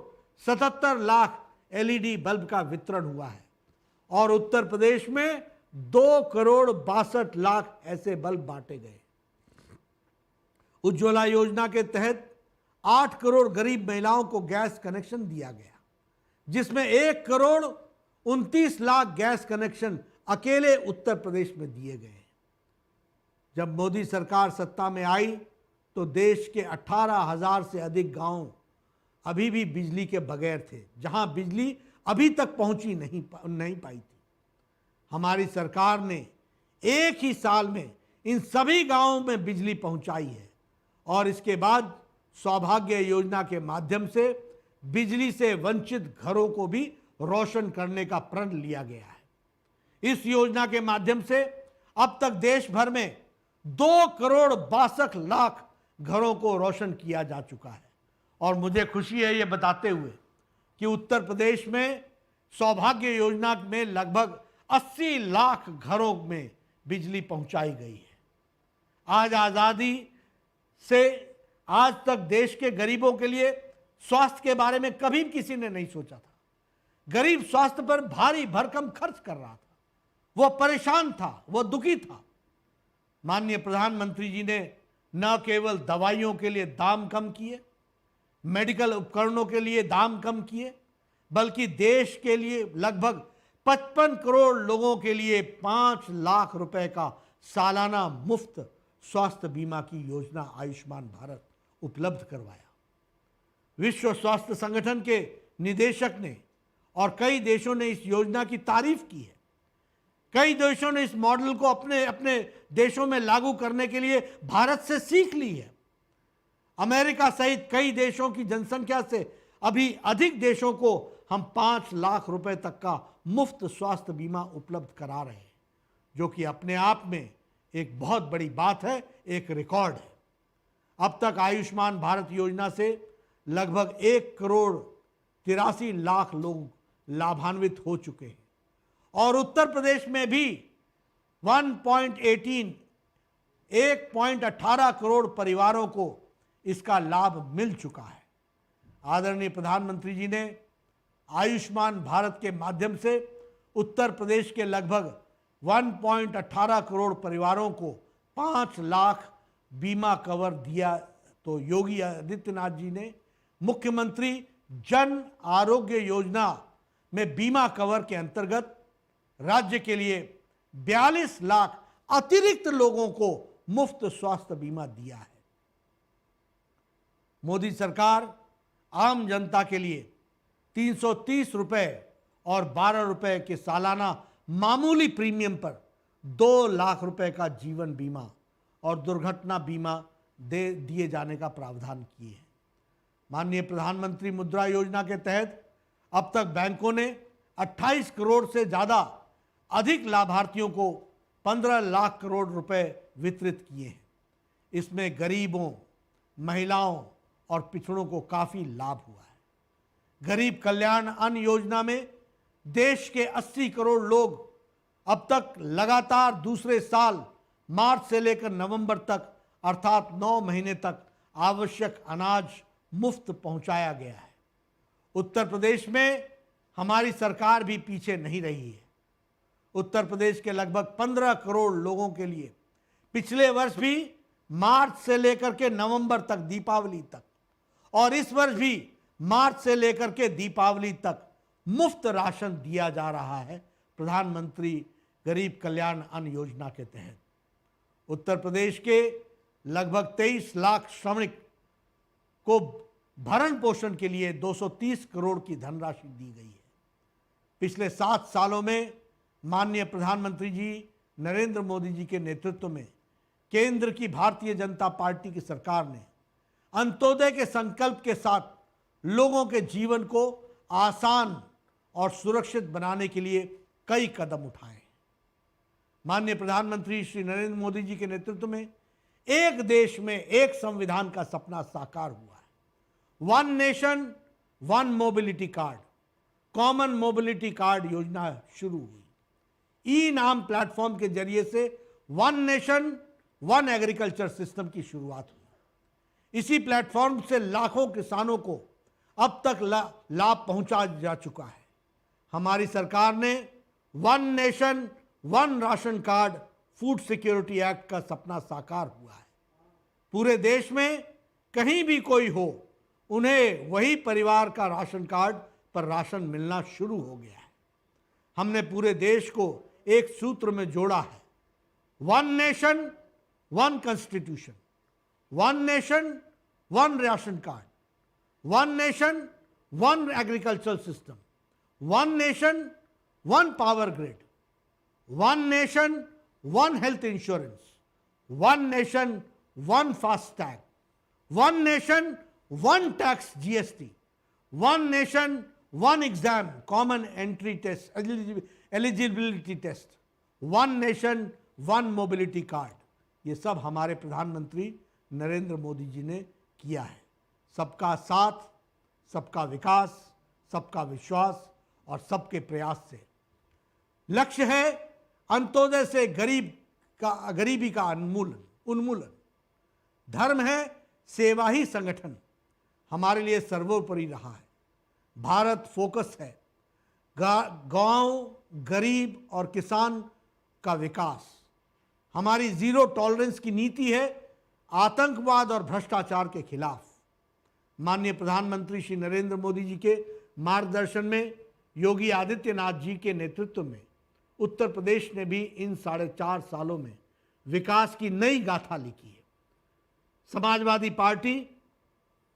77 लाख एलईडी बल्ब का वितरण हुआ है और उत्तर प्रदेश में 2 करोड़ 62 लाख ऐसे बल्ब बांटे गए। उज्ज्वला योजना के तहत 8 करोड़ गरीब महिलाओं को गैस कनेक्शन दिया गया, जिसमें 1 करोड़ 29 लाख गैस कनेक्शन अकेले उत्तर प्रदेश में दिए गए। जब मोदी सरकार सत्ता में आई तो देश के 18,000 से अधिक गांव अभी भी बिजली के बगैर थे, जहां बिजली अभी तक पहुंची नहीं पाई थी। हमारी सरकार ने एक ही साल में इन सभी गांवों में बिजली पहुंचाई है और इसके बाद सौभाग्य योजना के माध्यम से बिजली से वंचित घरों को भी रोशन करने का प्रण लिया गया है। इस योजना के माध्यम से अब तक देश भर में 2,62,00,000 घरों को रोशन किया जा चुका है। और मुझे खुशी है ये बताते हुए कि उत्तर प्रदेश में सौभाग्य योजना में लगभग 80 लाख घरों में बिजली पहुंचाई गई है। आज आज़ादी से आज तक देश के गरीबों के लिए स्वास्थ्य के बारे में कभी किसी ने नहीं सोचा था। गरीब स्वास्थ्य पर भारी भरकम खर्च कर रहा था, वो परेशान था, वो दुखी था। माननीय प्रधानमंत्री जी ने न केवल दवाइयों के लिए दाम कम किए, मेडिकल उपकरणों के लिए दाम कम किए, बल्कि देश के लिए लगभग 55 करोड़ लोगों के लिए 5 लाख रुपए का सालाना मुफ्त स्वास्थ्य बीमा की योजना आयुष्मान भारत उपलब्ध करवाया। विश्व स्वास्थ्य संगठन के निदेशक ने और कई देशों ने इस योजना की तारीफ की है। कई देशों ने इस मॉडल को अपने अपने देशों में लागू करने के लिए भारत से सीख ली है। अमेरिका सहित कई देशों की जनसंख्या से अभी अधिक देशों को हम 5 लाख रुपए तक का मुफ्त स्वास्थ्य बीमा उपलब्ध करा रहे हैं, जो कि अपने आप में एक बहुत बड़ी बात है, एक रिकॉर्ड है। अब तक आयुष्मान भारत योजना से लगभग 1,83,00,000 लोग लाभान्वित हो चुके हैं और उत्तर प्रदेश में भी 1.18 करोड़ परिवारों को इसका लाभ मिल चुका है। आदरणीय प्रधानमंत्री जी ने आयुष्मान भारत के माध्यम से उत्तर प्रदेश के लगभग 1.18 करोड़ परिवारों को 5 लाख बीमा कवर दिया। तो योगी आदित्यनाथ जी ने मुख्यमंत्री जन आरोग्य योजना में बीमा कवर के अंतर्गत राज्य के लिए 42 लाख अतिरिक्त लोगों को मुफ्त स्वास्थ्य बीमा दिया है। मोदी सरकार आम जनता के लिए 330 रुपए और 12 रुपए के सालाना मामूली प्रीमियम पर 2 लाख रुपए का जीवन बीमा और दुर्घटना बीमा दिए जाने का प्रावधान किए हैं। माननीय प्रधानमंत्री मुद्रा योजना के तहत अब तक बैंकों ने 28 करोड़ से ज़्यादा अधिक लाभार्थियों को 15 लाख करोड़ रुपए वितरित किए हैं। इसमें गरीबों, महिलाओं और पिछड़ों को काफ़ी लाभ हुआ है। गरीब कल्याण अन्न योजना में देश के 80 करोड़ लोग अब तक लगातार दूसरे साल मार्च से लेकर नवंबर तक अर्थात 9 महीने तक आवश्यक अनाज मुफ्त पहुंचाया गया है। उत्तर प्रदेश में हमारी सरकार भी पीछे नहीं रही है। उत्तर प्रदेश के लगभग 15 करोड़ लोगों के लिए पिछले वर्ष भी मार्च से लेकर के नवंबर तक, दीपावली तक, और इस वर्ष भी मार्च से लेकर के दीपावली तक मुफ्त राशन दिया जा रहा है प्रधानमंत्री गरीब कल्याण अन्न योजना के तहत। उत्तर प्रदेश के लगभग 23 लाख श्रमिक को भरण पोषण के लिए 230 करोड़ की धनराशि दी गई है। पिछले 7 सालों में माननीय प्रधानमंत्री जी नरेंद्र मोदी जी के नेतृत्व में केंद्र की भारतीय जनता पार्टी की सरकार ने अंत्योदय के संकल्प के साथ लोगों के जीवन को आसान और सुरक्षित बनाने के लिए कई कदम उठाए। माननीय प्रधानमंत्री श्री नरेंद्र मोदी जी के नेतृत्व में एक देश में एक संविधान का सपना साकार हुआ है। One nation one mobility card, common mobility card योजना शुरू हुई। ई नाम प्लेटफॉर्म के जरिए से one nation one agriculture system की शुरुआत हुई। इसी प्लेटफॉर्म से लाखों किसानों को अब तक लाभ पहुंचा जा चुका है। हमारी सरकार ने one nation one ration card food security act का सपना साकार हुआ है। पूरे देश में कहीं भी कोई हो, उन्हें वही परिवार का राशन कार्ड पर राशन मिलना शुरू हो गया है। हमने पूरे देश को एक सूत्र में जोड़ा है, one nation one constitution, one nation one ration card, one nation one agricultural system, one nation one power grid, one nation one health insurance, one nation one FASTag, one nation one tax GST, one nation one exam common entry test, eligibility test, one nation one mobility card, ये सब हमारे प्रधानमंत्री नरेंद्र मोदी जी ने किया है। सबका साथ, सबका विकास, सबका विश्वास और सबके प्रयास से लक्ष्य है अंत्योदय से गरीबी का उन्मूलन। धर्म है सेवा ही संगठन हमारे लिए सर्वोपरि रहा है। भारत फोकस है गांव, गरीब और किसान का विकास। हमारी जीरो टॉलरेंस की नीति है आतंकवाद और भ्रष्टाचार के खिलाफ। माननीय प्रधानमंत्री श्री नरेंद्र मोदी जी के मार्गदर्शन में योगी आदित्यनाथ जी के नेतृत्व में उत्तर प्रदेश ने भी इन 4.5 सालों में विकास की नई गाथा लिखी है। समाजवादी पार्टी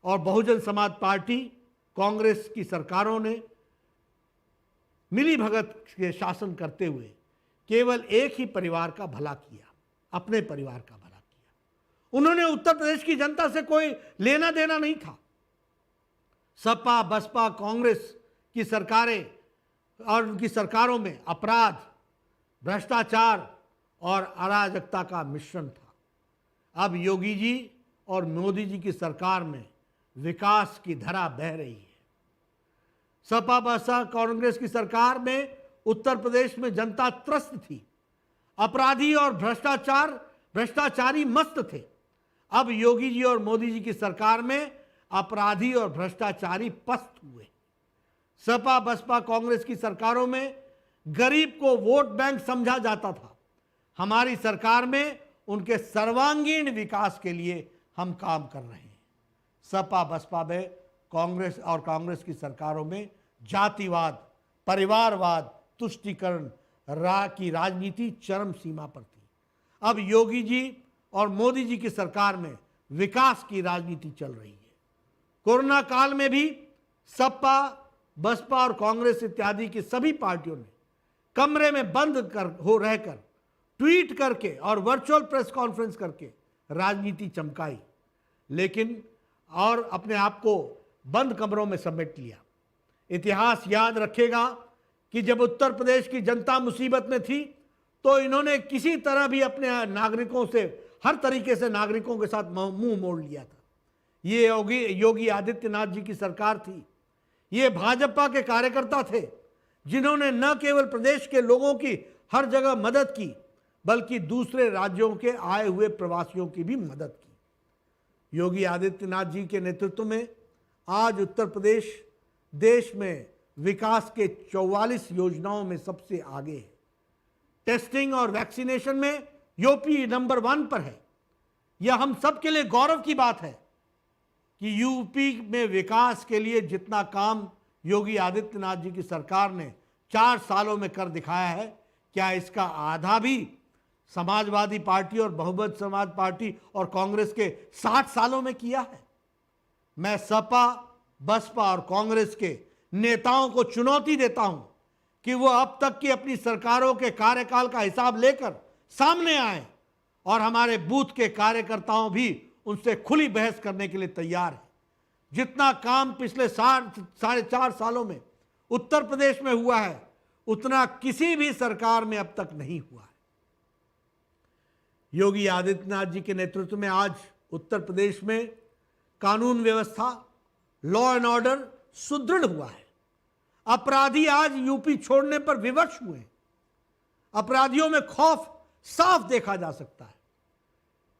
और बहुजन समाज पार्टी, कांग्रेस की सरकारों ने मिलीभगत के शासन करते हुए केवल एक ही परिवार का भला किया, अपने परिवार का भला किया। उन्होंने उत्तर प्रदेश की जनता से कोई लेना देना नहीं था। सपा, बसपा, कांग्रेस की सरकारें और उनकी सरकारों में अपराध, भ्रष्टाचार और अराजकता का मिश्रण था। अब योगी जी और मोदी जी की सरकार में विकास की धारा बह रही है। सपा बसपा कांग्रेस की सरकार में उत्तर प्रदेश में जनता त्रस्त थी, अपराधी और भ्रष्टाचारी मस्त थे। अब योगी जी और मोदी जी की सरकार में अपराधी और भ्रष्टाचारी पस्त हुए। सपा बसपा कांग्रेस की सरकारों में गरीब को वोट बैंक समझा जाता था। हमारी सरकार में उनके सर्वांगीण विकास के लिए हम काम कर रहे हैं। सपा बसपा में कांग्रेस की सरकारों में जातिवाद, परिवारवाद, तुष्टीकरण की राजनीति चरम सीमा पर थी। अब योगी जी और मोदी जी की सरकार में विकास की राजनीति चल रही है। कोरोना काल में भी सपा बसपा और कांग्रेस इत्यादि की सभी पार्टियों ने कमरे में बंद रहकर ट्वीट करके और वर्चुअल प्रेस कॉन्फ्रेंस करके राजनीति चमकाई, लेकिन और अपने आप को बंद कमरों में समेट लिया। इतिहास याद रखेगा कि जब उत्तर प्रदेश की जनता मुसीबत में थी तो इन्होंने किसी तरह भी अपने नागरिकों से, हर तरीके से नागरिकों के साथ मुंह मोड़ लिया था। ये योगी आदित्यनाथ जी की सरकार थी। ये भाजपा के कार्यकर्ता थे जिन्होंने न केवल प्रदेश के लोगों की हर जगह मदद की, बल्कि दूसरे राज्यों के आए हुए प्रवासियों की भी मदद की। योगी आदित्यनाथ जी के नेतृत्व में आज उत्तर प्रदेश देश में विकास के 44 योजनाओं में सबसे आगे है। टेस्टिंग और वैक्सीनेशन में यूपी नंबर 1 पर है। यह हम सब के लिए गौरव की बात है कि यूपी में विकास के लिए जितना काम योगी आदित्यनाथ जी की सरकार ने 4 सालों में कर दिखाया है, क्या इसका आधा भी समाजवादी पार्टी और बहुजन समाज पार्टी और कांग्रेस के 60 सालों में किया है? मैं सपा बसपा और कांग्रेस के नेताओं को चुनौती देता हूं कि वो अब तक की अपनी सरकारों के कार्यकाल का हिसाब लेकर सामने आए और हमारे बूथ के कार्यकर्ताओं भी उनसे खुली बहस करने के लिए तैयार है। जितना काम पिछले 4.5 सालों में उत्तर प्रदेश में हुआ है, उतना किसी भी सरकार में अब तक नहीं हुआ है। योगी आदित्यनाथ जी के नेतृत्व में आज उत्तर प्रदेश में कानून व्यवस्था, लॉ एंड ऑर्डर सुदृढ़ हुआ है। अपराधी आज यूपी छोड़ने पर विवश हुए हैं। अपराधियों में खौफ साफ देखा जा सकता है।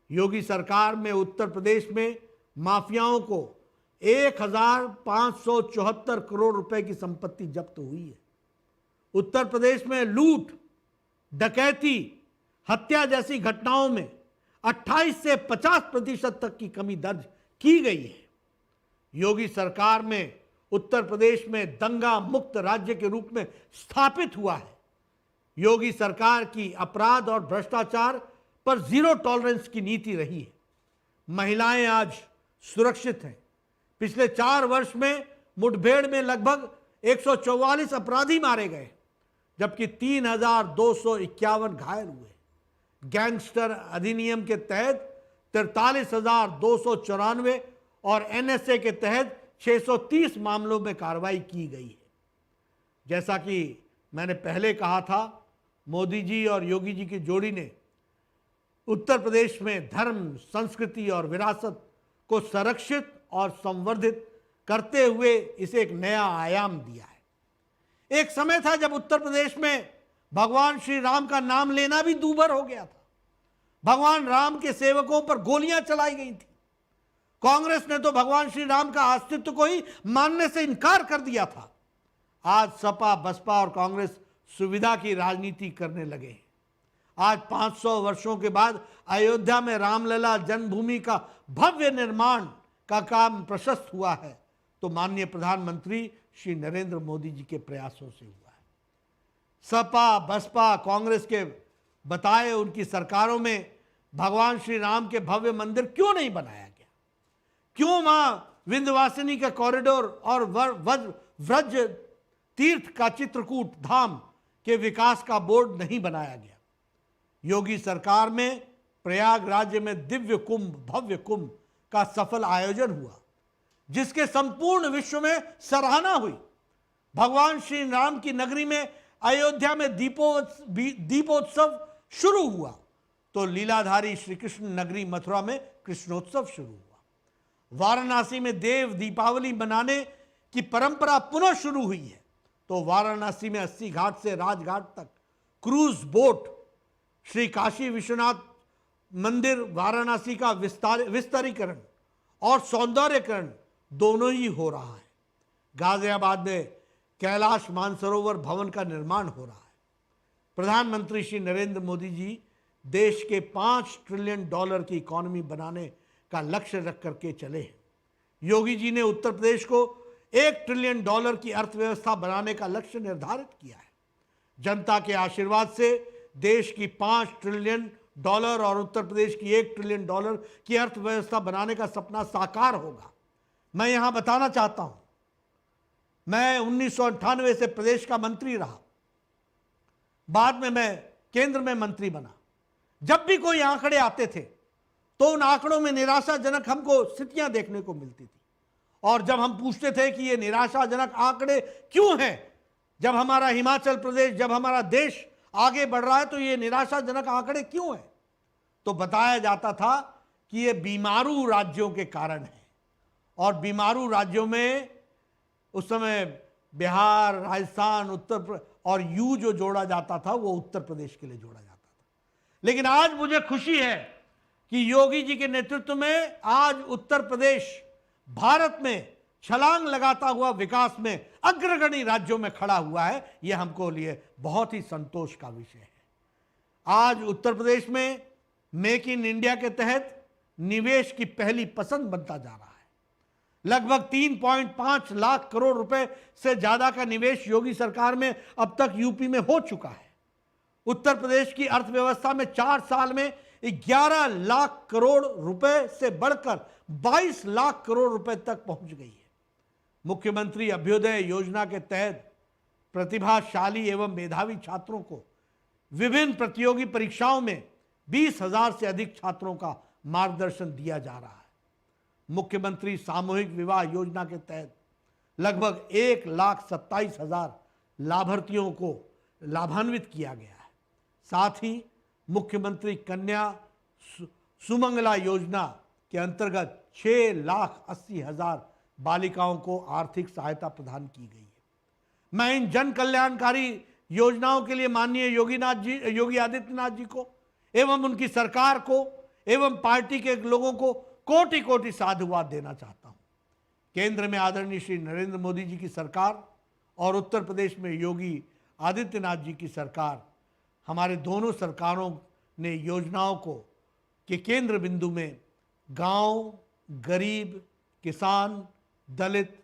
योगी सरकार में उत्तर प्रदेश में माफियाओं को 1574 करोड़ रुपए की संपत्ति जब्त हुई है। उत्तर प्रदेश में लूट, डकैती, हत्या जैसी घटनाओं में 28 से 50% तक की कमी दर्ज की गई है। योगी सरकार में उत्तर प्रदेश में दंगा मुक्त राज्य के रूप में स्थापित हुआ है। योगी सरकार की अपराध और भ्रष्टाचार पर जीरो टॉलरेंस की नीति रही है। महिलाएं आज सुरक्षित हैं। पिछले 4 वर्ष में मुठभेड़ में लगभग 144 अपराधी मारे गए, जबकि 3251 घायल हुए। गैंगस्टर अधिनियम के तहत 43,294 और एनएसए के तहत 630 मामलों में कार्रवाई की गई है। जैसा कि मैंने पहले कहा था, मोदी जी और योगी जी की जोड़ी ने उत्तर प्रदेश में धर्म, संस्कृति और विरासत को संरक्षित और संवर्धित करते हुए इसे एक नया आयाम दिया है। एक समय था जब उत्तर प्रदेश में भगवान श्री राम का नाम लेना भी दूभर हो गया था। भगवान राम के सेवकों पर गोलियां चलाई गई थी। कांग्रेस ने तो भगवान श्री राम का अस्तित्व को ही मानने से इनकार कर दिया था। आज सपा, बसपा और कांग्रेस सुविधा की राजनीति करने लगे हैं। आज 500 वर्षों के बाद अयोध्या में रामलला जन्मभूमि का भव्य निर्माण का काम प्रशस्त हुआ है तो माननीय प्रधानमंत्री श्री नरेंद्र मोदी जी के प्रयासों से हुआ है। सपा, बसपा, कांग्रेस के बताए उनकी सरकारों में भगवान श्री राम के भव्य मंदिर क्यों नहीं बनाया गया? क्यों मां विंध्यवासिनी का कॉरिडोर और व्रज तीर्थ का चित्रकूट धाम के विकास का बोर्ड नहीं बनाया गया? योगी सरकार में प्रयागराज में दिव्य कुंभ, भव्य कुंभ का सफल आयोजन हुआ जिसके संपूर्ण विश्व में सराहना हुई। भगवान श्री राम की नगरी में अयोध्या में दीपोत्सव शुरू हुआ तो लीलाधारी श्री कृष्ण नगरी मथुरा में कृष्णोत्सव शुरू हुआ। वाराणसी में देव दीपावली मनाने की परंपरा पुनः शुरू हुई है तो वाराणसी में 80 घाट से राजघाट तक क्रूज बोट, श्री काशी विश्वनाथ मंदिर वाराणसी का विस्तारीकरण और सौंदर्यकरण दोनों ही हो रहा है। गाजियाबाद में कैलाश मानसरोवर भवन का निर्माण हो रहा है। प्रधानमंत्री श्री नरेंद्र मोदी जी देश के $5 ट्रिलियन की इकोनॉमी बनाने का लक्ष्य रख करके चले हैं। योगी जी ने उत्तर प्रदेश को $1 ट्रिलियन की अर्थव्यवस्था बनाने का लक्ष्य निर्धारित किया है। जनता के आशीर्वाद से देश की $5 ट्रिलियन और उत्तर प्रदेश की $1 ट्रिलियन की अर्थव्यवस्था बनाने का सपना साकार होगा। मैं यहां बताना चाहता हूं, मैं 1998 से प्रदेश का मंत्री रहा, बाद में मैं केंद्र में मंत्री बना। जब भी कोई आंकड़े आते थे तो उन आंकड़ों में निराशाजनक हमको स्थितियां देखने को मिलती थी और जब हम पूछते थे कि ये निराशाजनक आंकड़े क्यों हैं, जब हमारा हिमाचल प्रदेश, जब हमारा देश आगे बढ़ रहा है तो ये निराशाजनक आंकड़े क्यों हैं, तो बताया जाता था कि ये बीमारू राज्यों के कारण है। और बीमारू राज्यों में उस समय बिहार, राजस्थान, और यू जो जोड़ा जाता था वो उत्तर प्रदेश के लिए जोड़ा जाता था। लेकिन आज मुझे खुशी है कि योगी जी के नेतृत्व में आज उत्तर प्रदेश भारत में छलांग लगाता हुआ विकास में अग्रगणी राज्यों में खड़ा हुआ है। यह हमको लिए बहुत ही संतोष का विषय है। आज उत्तर प्रदेश में मेक इन इंडिया के तहत निवेश की पहली पसंद बनता जा रहा है। लगभग 3.5 लाख करोड़ रुपए से ज्यादा का निवेश योगी सरकार में अब तक यूपी में हो चुका है। उत्तर प्रदेश की अर्थव्यवस्था में 4 साल में 11 लाख करोड़ रुपए से बढ़कर 22 लाख करोड़ रुपए तक पहुंच गई है। मुख्यमंत्री अभ्युदय योजना के तहत प्रतिभाशाली एवं मेधावी छात्रों को विभिन्न प्रतियोगी परीक्षाओं में 20,000 से अधिक छात्रों का मार्गदर्शन दिया जा रहा है। मुख्यमंत्री सामूहिक विवाह योजना के तहत लगभग 1,27,000 लाभार्थियों को लाभान्वित किया गया है। साथ ही मुख्यमंत्री कन्या सुमंगला योजना के अंतर्गत 6,80,000 बालिकाओं को आर्थिक सहायता प्रदान की गई है। मैं इन जन कल्याणकारी योजनाओं के लिए माननीय योगी आदित्यनाथ जी को एवं उनकी सरकार को एवं पार्टी के लोगों को कोटि कोटि साधुवाद देना चाहता हूं। केंद्र में आदरणीय श्री नरेंद्र मोदी जी की सरकार और उत्तर प्रदेश में योगी आदित्यनाथ जी की सरकार, हमारे दोनों सरकारों ने योजनाओं को के केंद्र बिंदु में गांव, गरीब, किसान, दलित,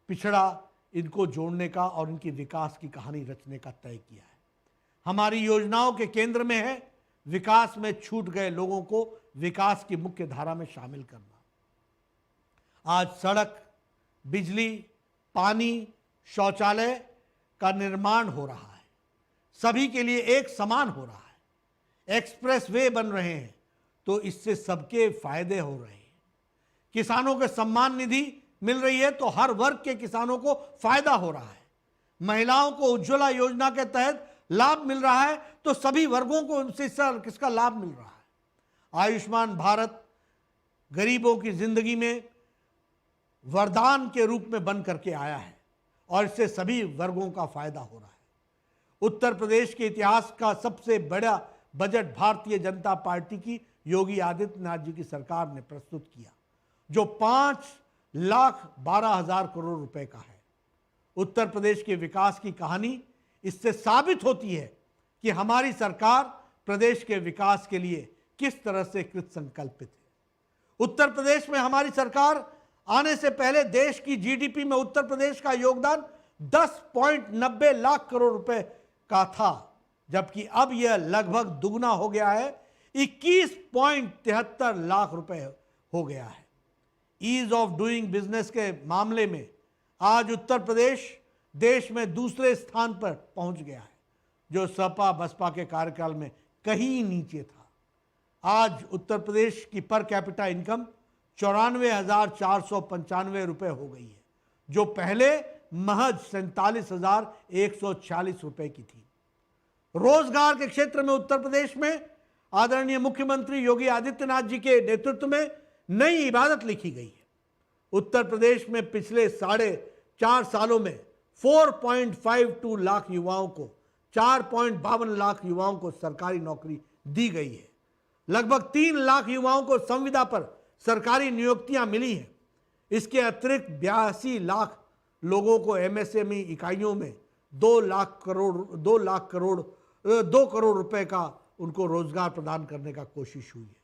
पिछड़ा, इनको जोड़ने का और इनकी विकास की कहानी रचने का तय किया है। हमारी योजनाओं के केंद्र में है विकास में छूट गए लोगों को विकास की मुख्य धारा में शामिल करना। आज सड़क, बिजली, पानी, शौचालय का निर्माण हो रहा है, सभी के लिए एक समान हो रहा है। एक्सप्रेस वे बन रहे हैं तो इससे सबके फायदे हो रहे हैं। किसानों के सम्मान निधि मिल रही है तो हर वर्ग के किसानों को फायदा हो रहा है। महिलाओं को उज्ज्वला योजना के तहत लाभ मिल रहा है, तो सभी वर्गों को उनसे किसका लाभ मिल रहा है। आयुष्मान भारत गरीबों की जिंदगी में वरदान के रूप में बन करके आया है और इससे सभी वर्गों का फायदा हो रहा है। उत्तर प्रदेश के इतिहास का सबसे बड़ा बजट भारतीय जनता पार्टी की योगी आदित्यनाथ जी की सरकार ने प्रस्तुत किया, जो 5,12,000 करोड़ रुपए का है। उत्तर प्रदेश के विकास की कहानी इससे साबित होती है कि हमारी सरकार प्रदेश के विकास के लिए किस तरह से कृत संकल्पित है। उत्तर प्रदेश में हमारी सरकार आने से पहले देश की जीडीपी में उत्तर प्रदेश का योगदान 10.90 लाख करोड़ रुपए का था, जबकि अब यह लगभग दुगना हो गया है, 21.73 लाख रुपए हो गया है। ईज ऑफ डूइंग बिजनेस के मामले में आज उत्तर प्रदेश देश में दूसरे स्थान पर पहुंच गया है, जो सपा बसपा के कार्यकाल में कहीं नीचे था। आज उत्तर प्रदेश की पर कैपिटा इनकम 94,495 रुपए हो गई है, जो पहले महज 47,146 रुपए की थी। रोजगार के क्षेत्र में उत्तर प्रदेश में आदरणीय मुख्यमंत्री योगी आदित्यनाथ जी के नेतृत्व में नई इबादत लिखी गई है। उत्तर प्रदेश में पिछले 4.5 सालों में 4.52 लाख युवाओं को 4.52 लाख युवाओं को सरकारी नौकरी दी गई है। लगभग 3 लाख युवाओं को संविदा पर सरकारी नियुक्तियां मिली हैं। इसके अतिरिक्त 82 लाख लोगों को एमएसएमई इकाइयों में 2 करोड़ रुपए का उनको रोजगार प्रदान करने का कोशिश हुई है।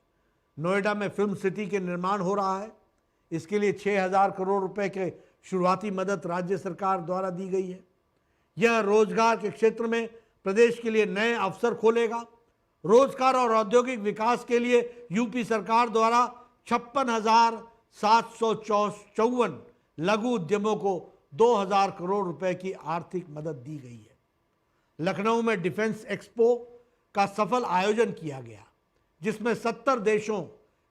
नोएडा में फिल्म सिटी के निर्माण हो रहा है। इसके लिए 6,000 करोड़ रुपए के शुरुआती मदद राज्य सरकार द्वारा दी गई है। यह रोजगार के क्षेत्र में प्रदेश के लिए नए अवसर खोलेगा। रोजगार और औद्योगिक विकास के लिए यूपी सरकार द्वारा 56,754 लघु उद्यमों को 2,000 करोड़ रुपए की आर्थिक मदद दी गई है। लखनऊ में डिफेंस एक्सपो का सफल आयोजन किया गया, जिसमें 70 देशों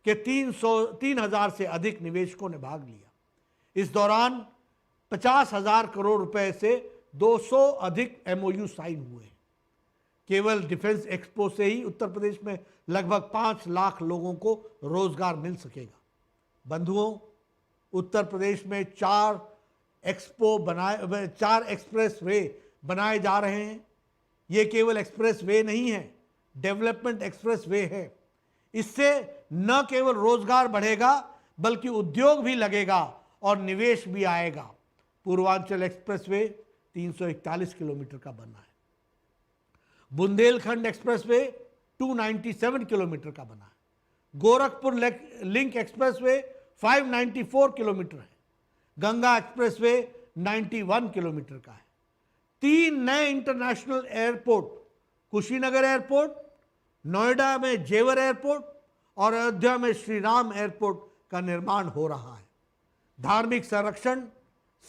के 3,000 से अधिक निवेशकों ने भाग लिया। इस दौरान 50,000 करोड़ रुपए से 200 अधिक एमओयू साइन हुए। केवल डिफेंस एक्सपो से ही उत्तर प्रदेश में लगभग 5 लाख लोगों को रोजगार मिल सकेगा। बंधुओं, उत्तर प्रदेश में 4 एक्सप्रेस वे बनाए जा रहे हैं। ये केवल एक्सप्रेस वे नहीं है, डेवलपमेंट एक्सप्रेस वे है। इससे न केवल रोजगार बढ़ेगा बल्कि उद्योग भी लगेगा और निवेश भी आएगा। पूर्वांचल एक्सप्रेस वे 341 किलोमीटर का बना है। बुंदेलखंड एक्सप्रेसवे 297 किलोमीटर का बना है। गोरखपुर लिंक एक्सप्रेसवे 594 किलोमीटर है। गंगा एक्सप्रेसवे 91 किलोमीटर का है। 3 नए international airport, Kushinagar airport, Noida में जेवर एयरपोर्ट और अयोध्या में श्री राम एयरपोर्ट का निर्माण हो रहा है। धार्मिक संरक्षण,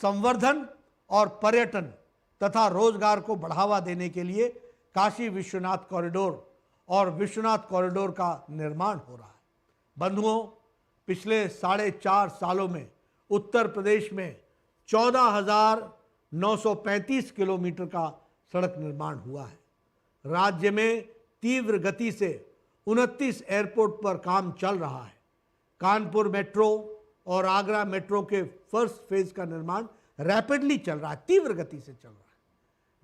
संवर्धन और पर्यटन तथा रोजगार को बढ़ावा देने के लिए काशी विश्वनाथ कॉरिडोर और विश्वनाथ कॉरिडोर का निर्माण हो रहा है। बंधुओं, पिछले 4.5 सालों में उत्तर प्रदेश में 14,935 किलोमीटर का सड़क निर्माण हुआ है। राज्य में तीव्र गति से 29 एयरपोर्ट पर काम चल रहा है। कानपुर मेट्रो और आगरा मेट्रो के फर्स्ट फेज का निर्माण रैपिडली चल रहा है, तीव्र गति से चल रहा है।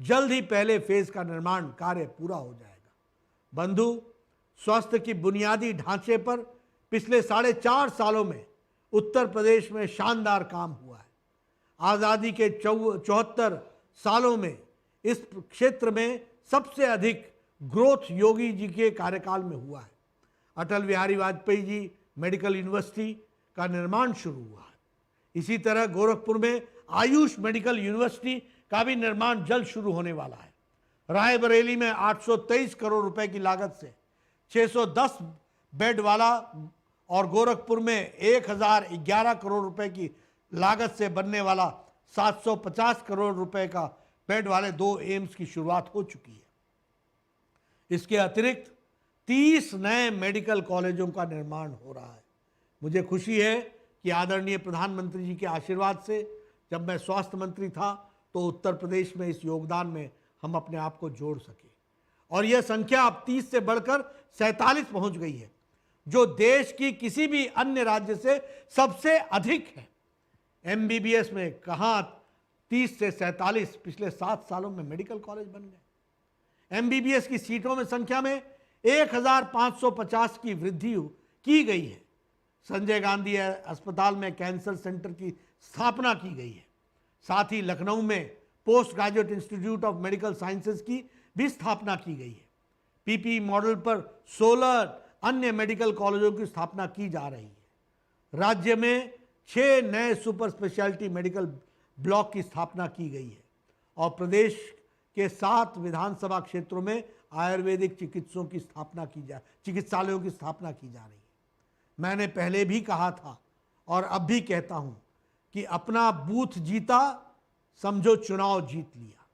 जल्द ही पहले फेज का निर्माण कार्य पूरा हो जाएगा। बंधु, स्वास्थ्य की बुनियादी ढांचे पर पिछले 4.5 सालों में उत्तर प्रदेश में शानदार काम हुआ है। आज़ादी के 74 सालों में इस क्षेत्र में सबसे अधिक ग्रोथ योगी जी के कार्यकाल में हुआ है। अटल बिहारी वाजपेयी जी मेडिकल यूनिवर्सिटी का निर्माण शुरू हुआ है। इसी तरह गोरखपुर में आयुष मेडिकल यूनिवर्सिटी का भी निर्माण जल्द शुरू होने वाला है। रायबरेली में 823 करोड़ रुपए की लागत से 610 बेड वाला और गोरखपुर में 1011 करोड़ रुपए की लागत से बनने वाला 750 करोड़ रुपए का बेड वाले 2 एम्स की शुरुआत हो चुकी है। इसके अतिरिक्त 30 नए मेडिकल कॉलेजों का निर्माण हो रहा है। मुझे खुशी है कि आदरणीय प्रधानमंत्री जी के आशीर्वाद से जब मैं स्वास्थ्य मंत्री था तो उत्तर प्रदेश में इस योगदान में हम अपने आप को जोड़ सके। और यह संख्या अब 30 से बढ़कर 47 पहुंच गई है, जो देश की किसी भी अन्य राज्य से सबसे अधिक है। एमबीबीएस में कहां 30 से 47, पिछले 7 सालों में मेडिकल कॉलेज बन गए। एमबीबीएस की सीटों में संख्या में 1550 की वृद्धि की गई है। संजय गांधी अस्पताल में कैंसर सेंटर की स्थापना की गई है। साथ ही लखनऊ में post graduate institute of medical sciences की भी स्थापना की गई है। पीपी मॉडल पर 16 अन्य मेडिकल कॉलेजों की स्थापना की जा रही है। राज्य में 6 नए सुपर स्पेशलिटी मेडिकल ब्लॉक की स्थापना की गई है और प्रदेश के 7 विधानसभा क्षेत्रों में आयुर्वेदिक चिकित्सकों की चिकित्सालयों की स्थापना की जा रही है। मैंने पहले भी कहा था और अब भी कहता हूं कि अपना बूथ जीता समझो चुनाव जीत लिया।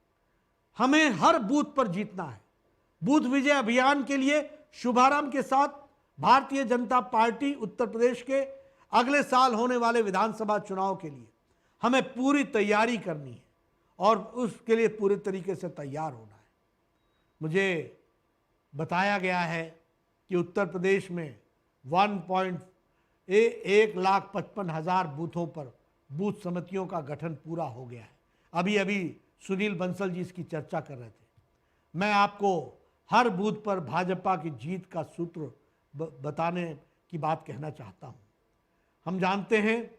हमें हर बूथ पर जीतना है। बूथ विजय अभियान के लिए शुभारंभ के साथ भारतीय जनता पार्टी उत्तर प्रदेश के अगले साल होने वाले विधानसभा चुनाव के लिए हमें पूरी तैयारी करनी है और उसके लिए पूरे तरीके से तैयार होना है। मुझे बताया गया है कि उत्तर प्रदेश में 1,55,000 बूथों पर बूथ समितियों का गठन पूरा हो गया है। अभी सुनील बंसल जी इसकी चर्चा कर रहे थे। मैं आपको हर बूथ पर भाजपा की जीत का सूत्र बताने की बात कहना चाहता हूं। हम जानते हैं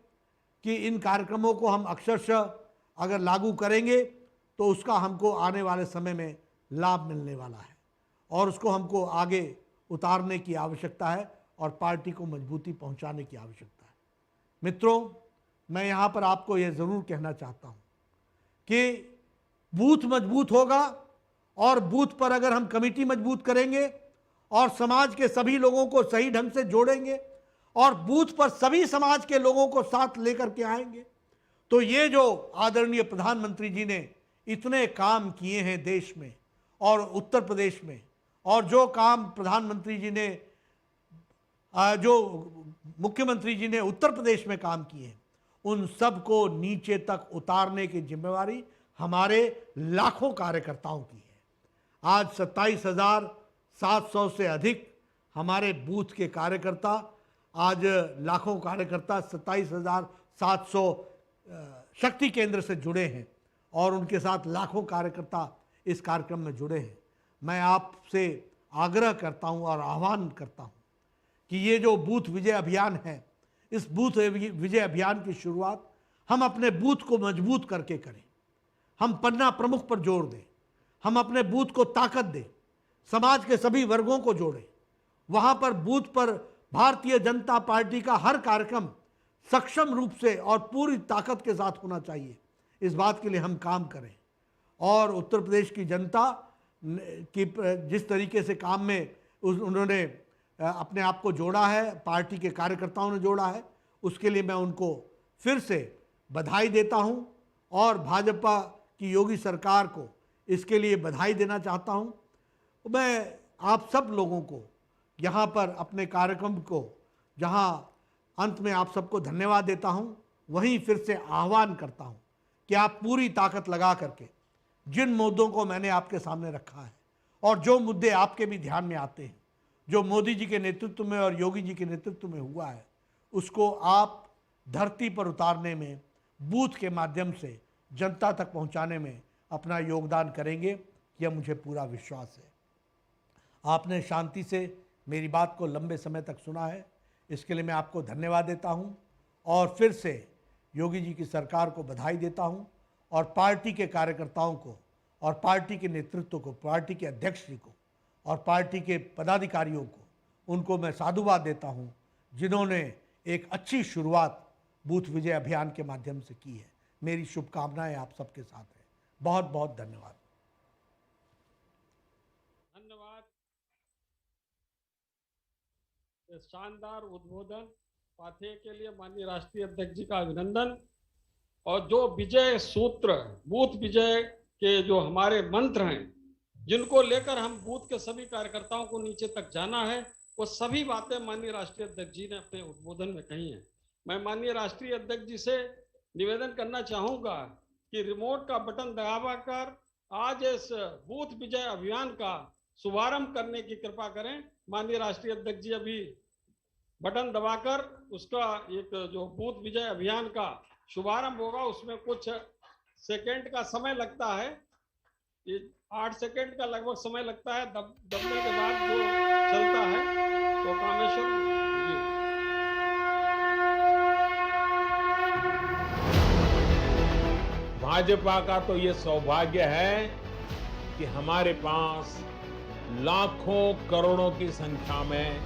कि इन कार्यक्रमों को हम अक्षरशः अगर लागू करेंगे तो उसका हमको आने वाले समय में लाभ मिलने वाला है और उसको हमको आगे उतारने की आवश्यकता है और पार्टी को मजबूती पहुंचाने की आवश्यकता है। मित्रों, मैं यहाँ पर आपको ये ज़रूर कहना चाहता हूँ कि बूथ मजबूत होगा और बूथ पर अगर हम कमेटी मजबूत करेंगे और समाज के सभी लोगों को सही ढंग से जोड़ेंगे और बूथ पर सभी समाज के लोगों को साथ लेकर के आएंगे तो ये जो आदरणीय प्रधानमंत्री जी ने इतने काम किए हैं देश में और उत्तर प्रदेश में, और जो काम प्रधानमंत्री जी ने जो मुख्यमंत्री जी ने उत्तर प्रदेश में काम किए हैं, उन सब को नीचे तक उतारने की जिम्मेवारी हमारे लाखों कार्यकर्ताओं की है। आज 27,700 से अधिक हमारे बूथ के कार्यकर्ता, आज लाखों कार्यकर्ता 27,700 शक्ति केंद्र से जुड़े हैं और उनके साथ लाखों कार्यकर्ता इस कार्यक्रम में जुड़े हैं। मैं आपसे आग्रह करता हूं और आह्वान करता हूं कि ये जो बूथ विजय अभियान है, इस बूथ विजय अभियान की शुरुआत हम अपने बूथ को मजबूत करके करें। हम पन्ना प्रमुख पर जोर दें, हम अपने बूथ को ताकत दें, समाज के सभी वर्गों को जोड़ें। वहाँ पर बूथ पर भारतीय जनता पार्टी का हर कार्यक्रम सक्षम रूप से और पूरी ताकत के साथ होना चाहिए। इस बात के लिए हम काम करें और उत्तर प्रदेश की जनता की जिस तरीके से काम में उन्होंने अपने आप को जोड़ा है, पार्टी के कार्यकर्ताओं ने जोड़ा है, उसके लिए मैं उनको फिर से बधाई देता हूं और भाजपा की योगी सरकार को इसके लिए बधाई देना चाहता हूं। मैं आप सब लोगों को यहाँ पर अपने कार्यक्रम को, जहाँ अंत में आप सबको धन्यवाद देता हूं, वहीं फिर से आह्वान करता हूं कि आप पूरी ताकत लगा करके जिन मुद्दों को मैंने आपके सामने रखा है और जो मुद्दे आपके भी ध्यान में आते हैं, जो मोदी जी के नेतृत्व में और योगी जी के नेतृत्व में हुआ है, उसको आप धरती पर उतारने में, बूथ के माध्यम से जनता तक पहुंचाने में अपना योगदान करेंगे, यह मुझे पूरा विश्वास है। आपने शांति से मेरी बात को लंबे समय तक सुना है, इसके लिए मैं आपको धन्यवाद देता हूं और फिर से योगी जी की सरकार को बधाई देता हूं और पार्टी के कार्यकर्ताओं को और पार्टी के नेतृत्व को, पार्टी के अध्यक्ष जी को और पार्टी के पदाधिकारियों को, उनको मैं साधुवाद देता हूं जिन्होंने एक अच्छी शुरुआत बूथ विजय अभियान के माध्यम से की है। मेरी शुभकामनाएं आप सबके साथ हैं। बहुत बहुत धन्यवाद। धन्यवाद। इस शानदार उद्बोधन पाठ्य के लिए माननीय राष्ट्रीय अध्यक्ष जी का अभिनंदन। और जो विजय सूत्र, बूथ विजय के जो हमारे मंत्र हैं, जिनको लेकर हम बूथ के सभी कार्यकर्ताओं को नीचे तक जाना है, वो सभी बातें माननीय राष्ट्रीय अध्यक्ष जी ने अपने उद्बोधन में कही हैं। मैं माननीय राष्ट्रीय अध्यक्ष जी से निवेदन करना चाहूँगा कि रिमोट का बटन दबाकर आज इस बूथ विजय अभियान का शुभारंभ करने की कृपा करें। माननीय राष्ट्रीय अध्यक्ष जी अभी बटन दबाकर उसका एक जो बूथ विजय अभियान का शुभारंभ होगा, उसमें कुछ सेकंड का समय लगता है, ये 8 सेकंड का लगभग समय लगता है दबने के बाद जो चलता है। तो कामेश्वर जी। भाजपा का तो ये सौभाग्य है कि हमारे पास लाखों करोड़ों की संख्या में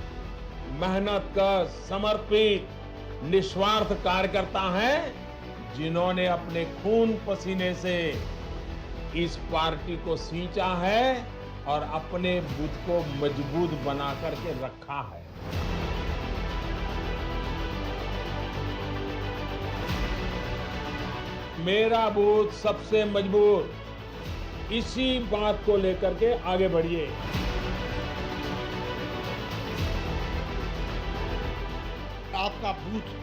मेहनत का समर्पित निस्वार्थ कार्यकर्ता हैं, जिन्होंने अपने खून पसीने से इस पार्टी को सींचा है और अपने बुत को मजबूत बना करके रखा है। मेरा बूथ सबसे मजबूत, इसी बात को लेकर के आगे बढ़िए। आपका बूथ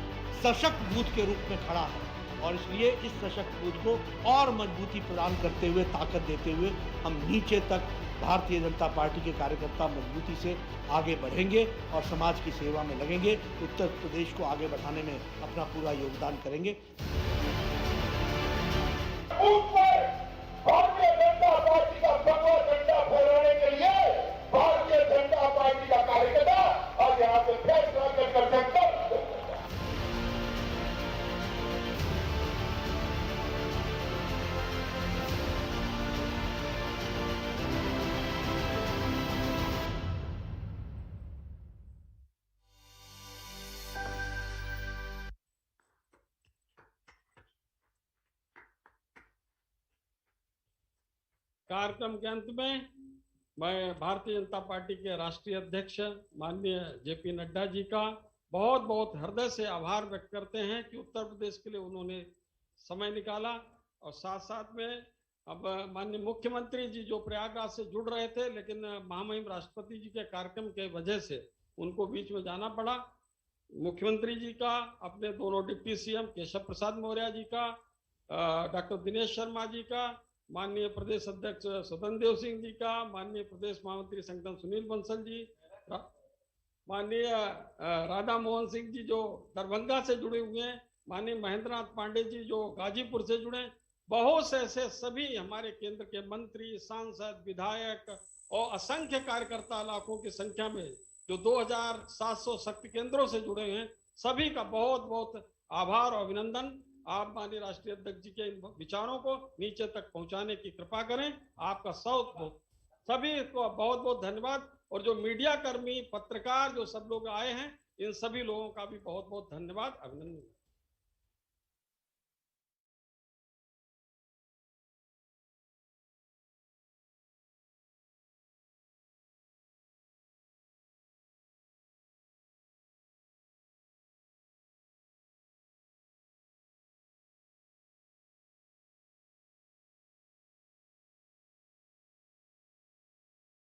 सशक्त बूथ के रूप में खड़ा है और इसलिए इस सशक्त बूथ को और मजबूती प्रदान करते हुए, ताकत देते हुए हम नीचे तक भारतीय जनता पार्टी के कार्यकर्ता मजबूती से आगे बढ़ेंगे और समाज की सेवा में लगेंगे। उत्तर प्रदेश को आगे बढ़ाने में अपना पूरा योगदान करेंगे। भारतीय जनता पार्टी का भगवा झंडा फहराने के लिए भारतीय जनता पार्टी का कार्यकर्ता आज यहाँ पे फैसला कर सकता। कार्यक्रम के अंत में मैं भारतीय जनता पार्टी के राष्ट्रीय अध्यक्ष माननीय जेपी नड्डा जी का बहुत बहुत हृदय से आभार व्यक्त करते हैं कि उत्तर प्रदेश के लिए उन्होंने समय निकाला। और साथ साथ में अब माननीय मुख्यमंत्री जी जो प्रयागराज से जुड़ रहे थे, लेकिन महामहिम राष्ट्रपति जी के कार्यक्रम के वजह से उनको बीच में जाना पड़ा। मुख्यमंत्री जी का, अपने दोनों डिप्टी सीएम केशव प्रसाद मौर्य जी का, डॉक्टर दिनेश शर्मा जी का, माननीय प्रदेश अध्यक्ष स्वतंत्र देव सिंह जी का, माननीय प्रदेश महामंत्री संगठन सुनील बंसल जी, माननीय राधा मोहन सिंह जी जो दरभंगा से जुड़े हुए हैं, माननीय महेंद्रनाथ पांडे जी जो गाजीपुर से जुड़े, बहुत से ऐसे सभी हमारे केंद्र के मंत्री, सांसद, विधायक और असंख्य कार्यकर्ता लाखों की संख्या में जो 2700 शक्ति केंद्रों से जुड़े हैं, सभी का बहुत बहुत आभार और अभिनंदन। आप माननीय राष्ट्रीय अध्यक्ष जी के इन विचारों को नीचे तक पहुंचाने की कृपा करें। आपका सभी को बहुत बहुत धन्यवाद। और जो मीडिया कर्मी, पत्रकार जो सब लोग आए हैं, इन सभी लोगों का भी बहुत बहुत धन्यवाद, अभिनंदन।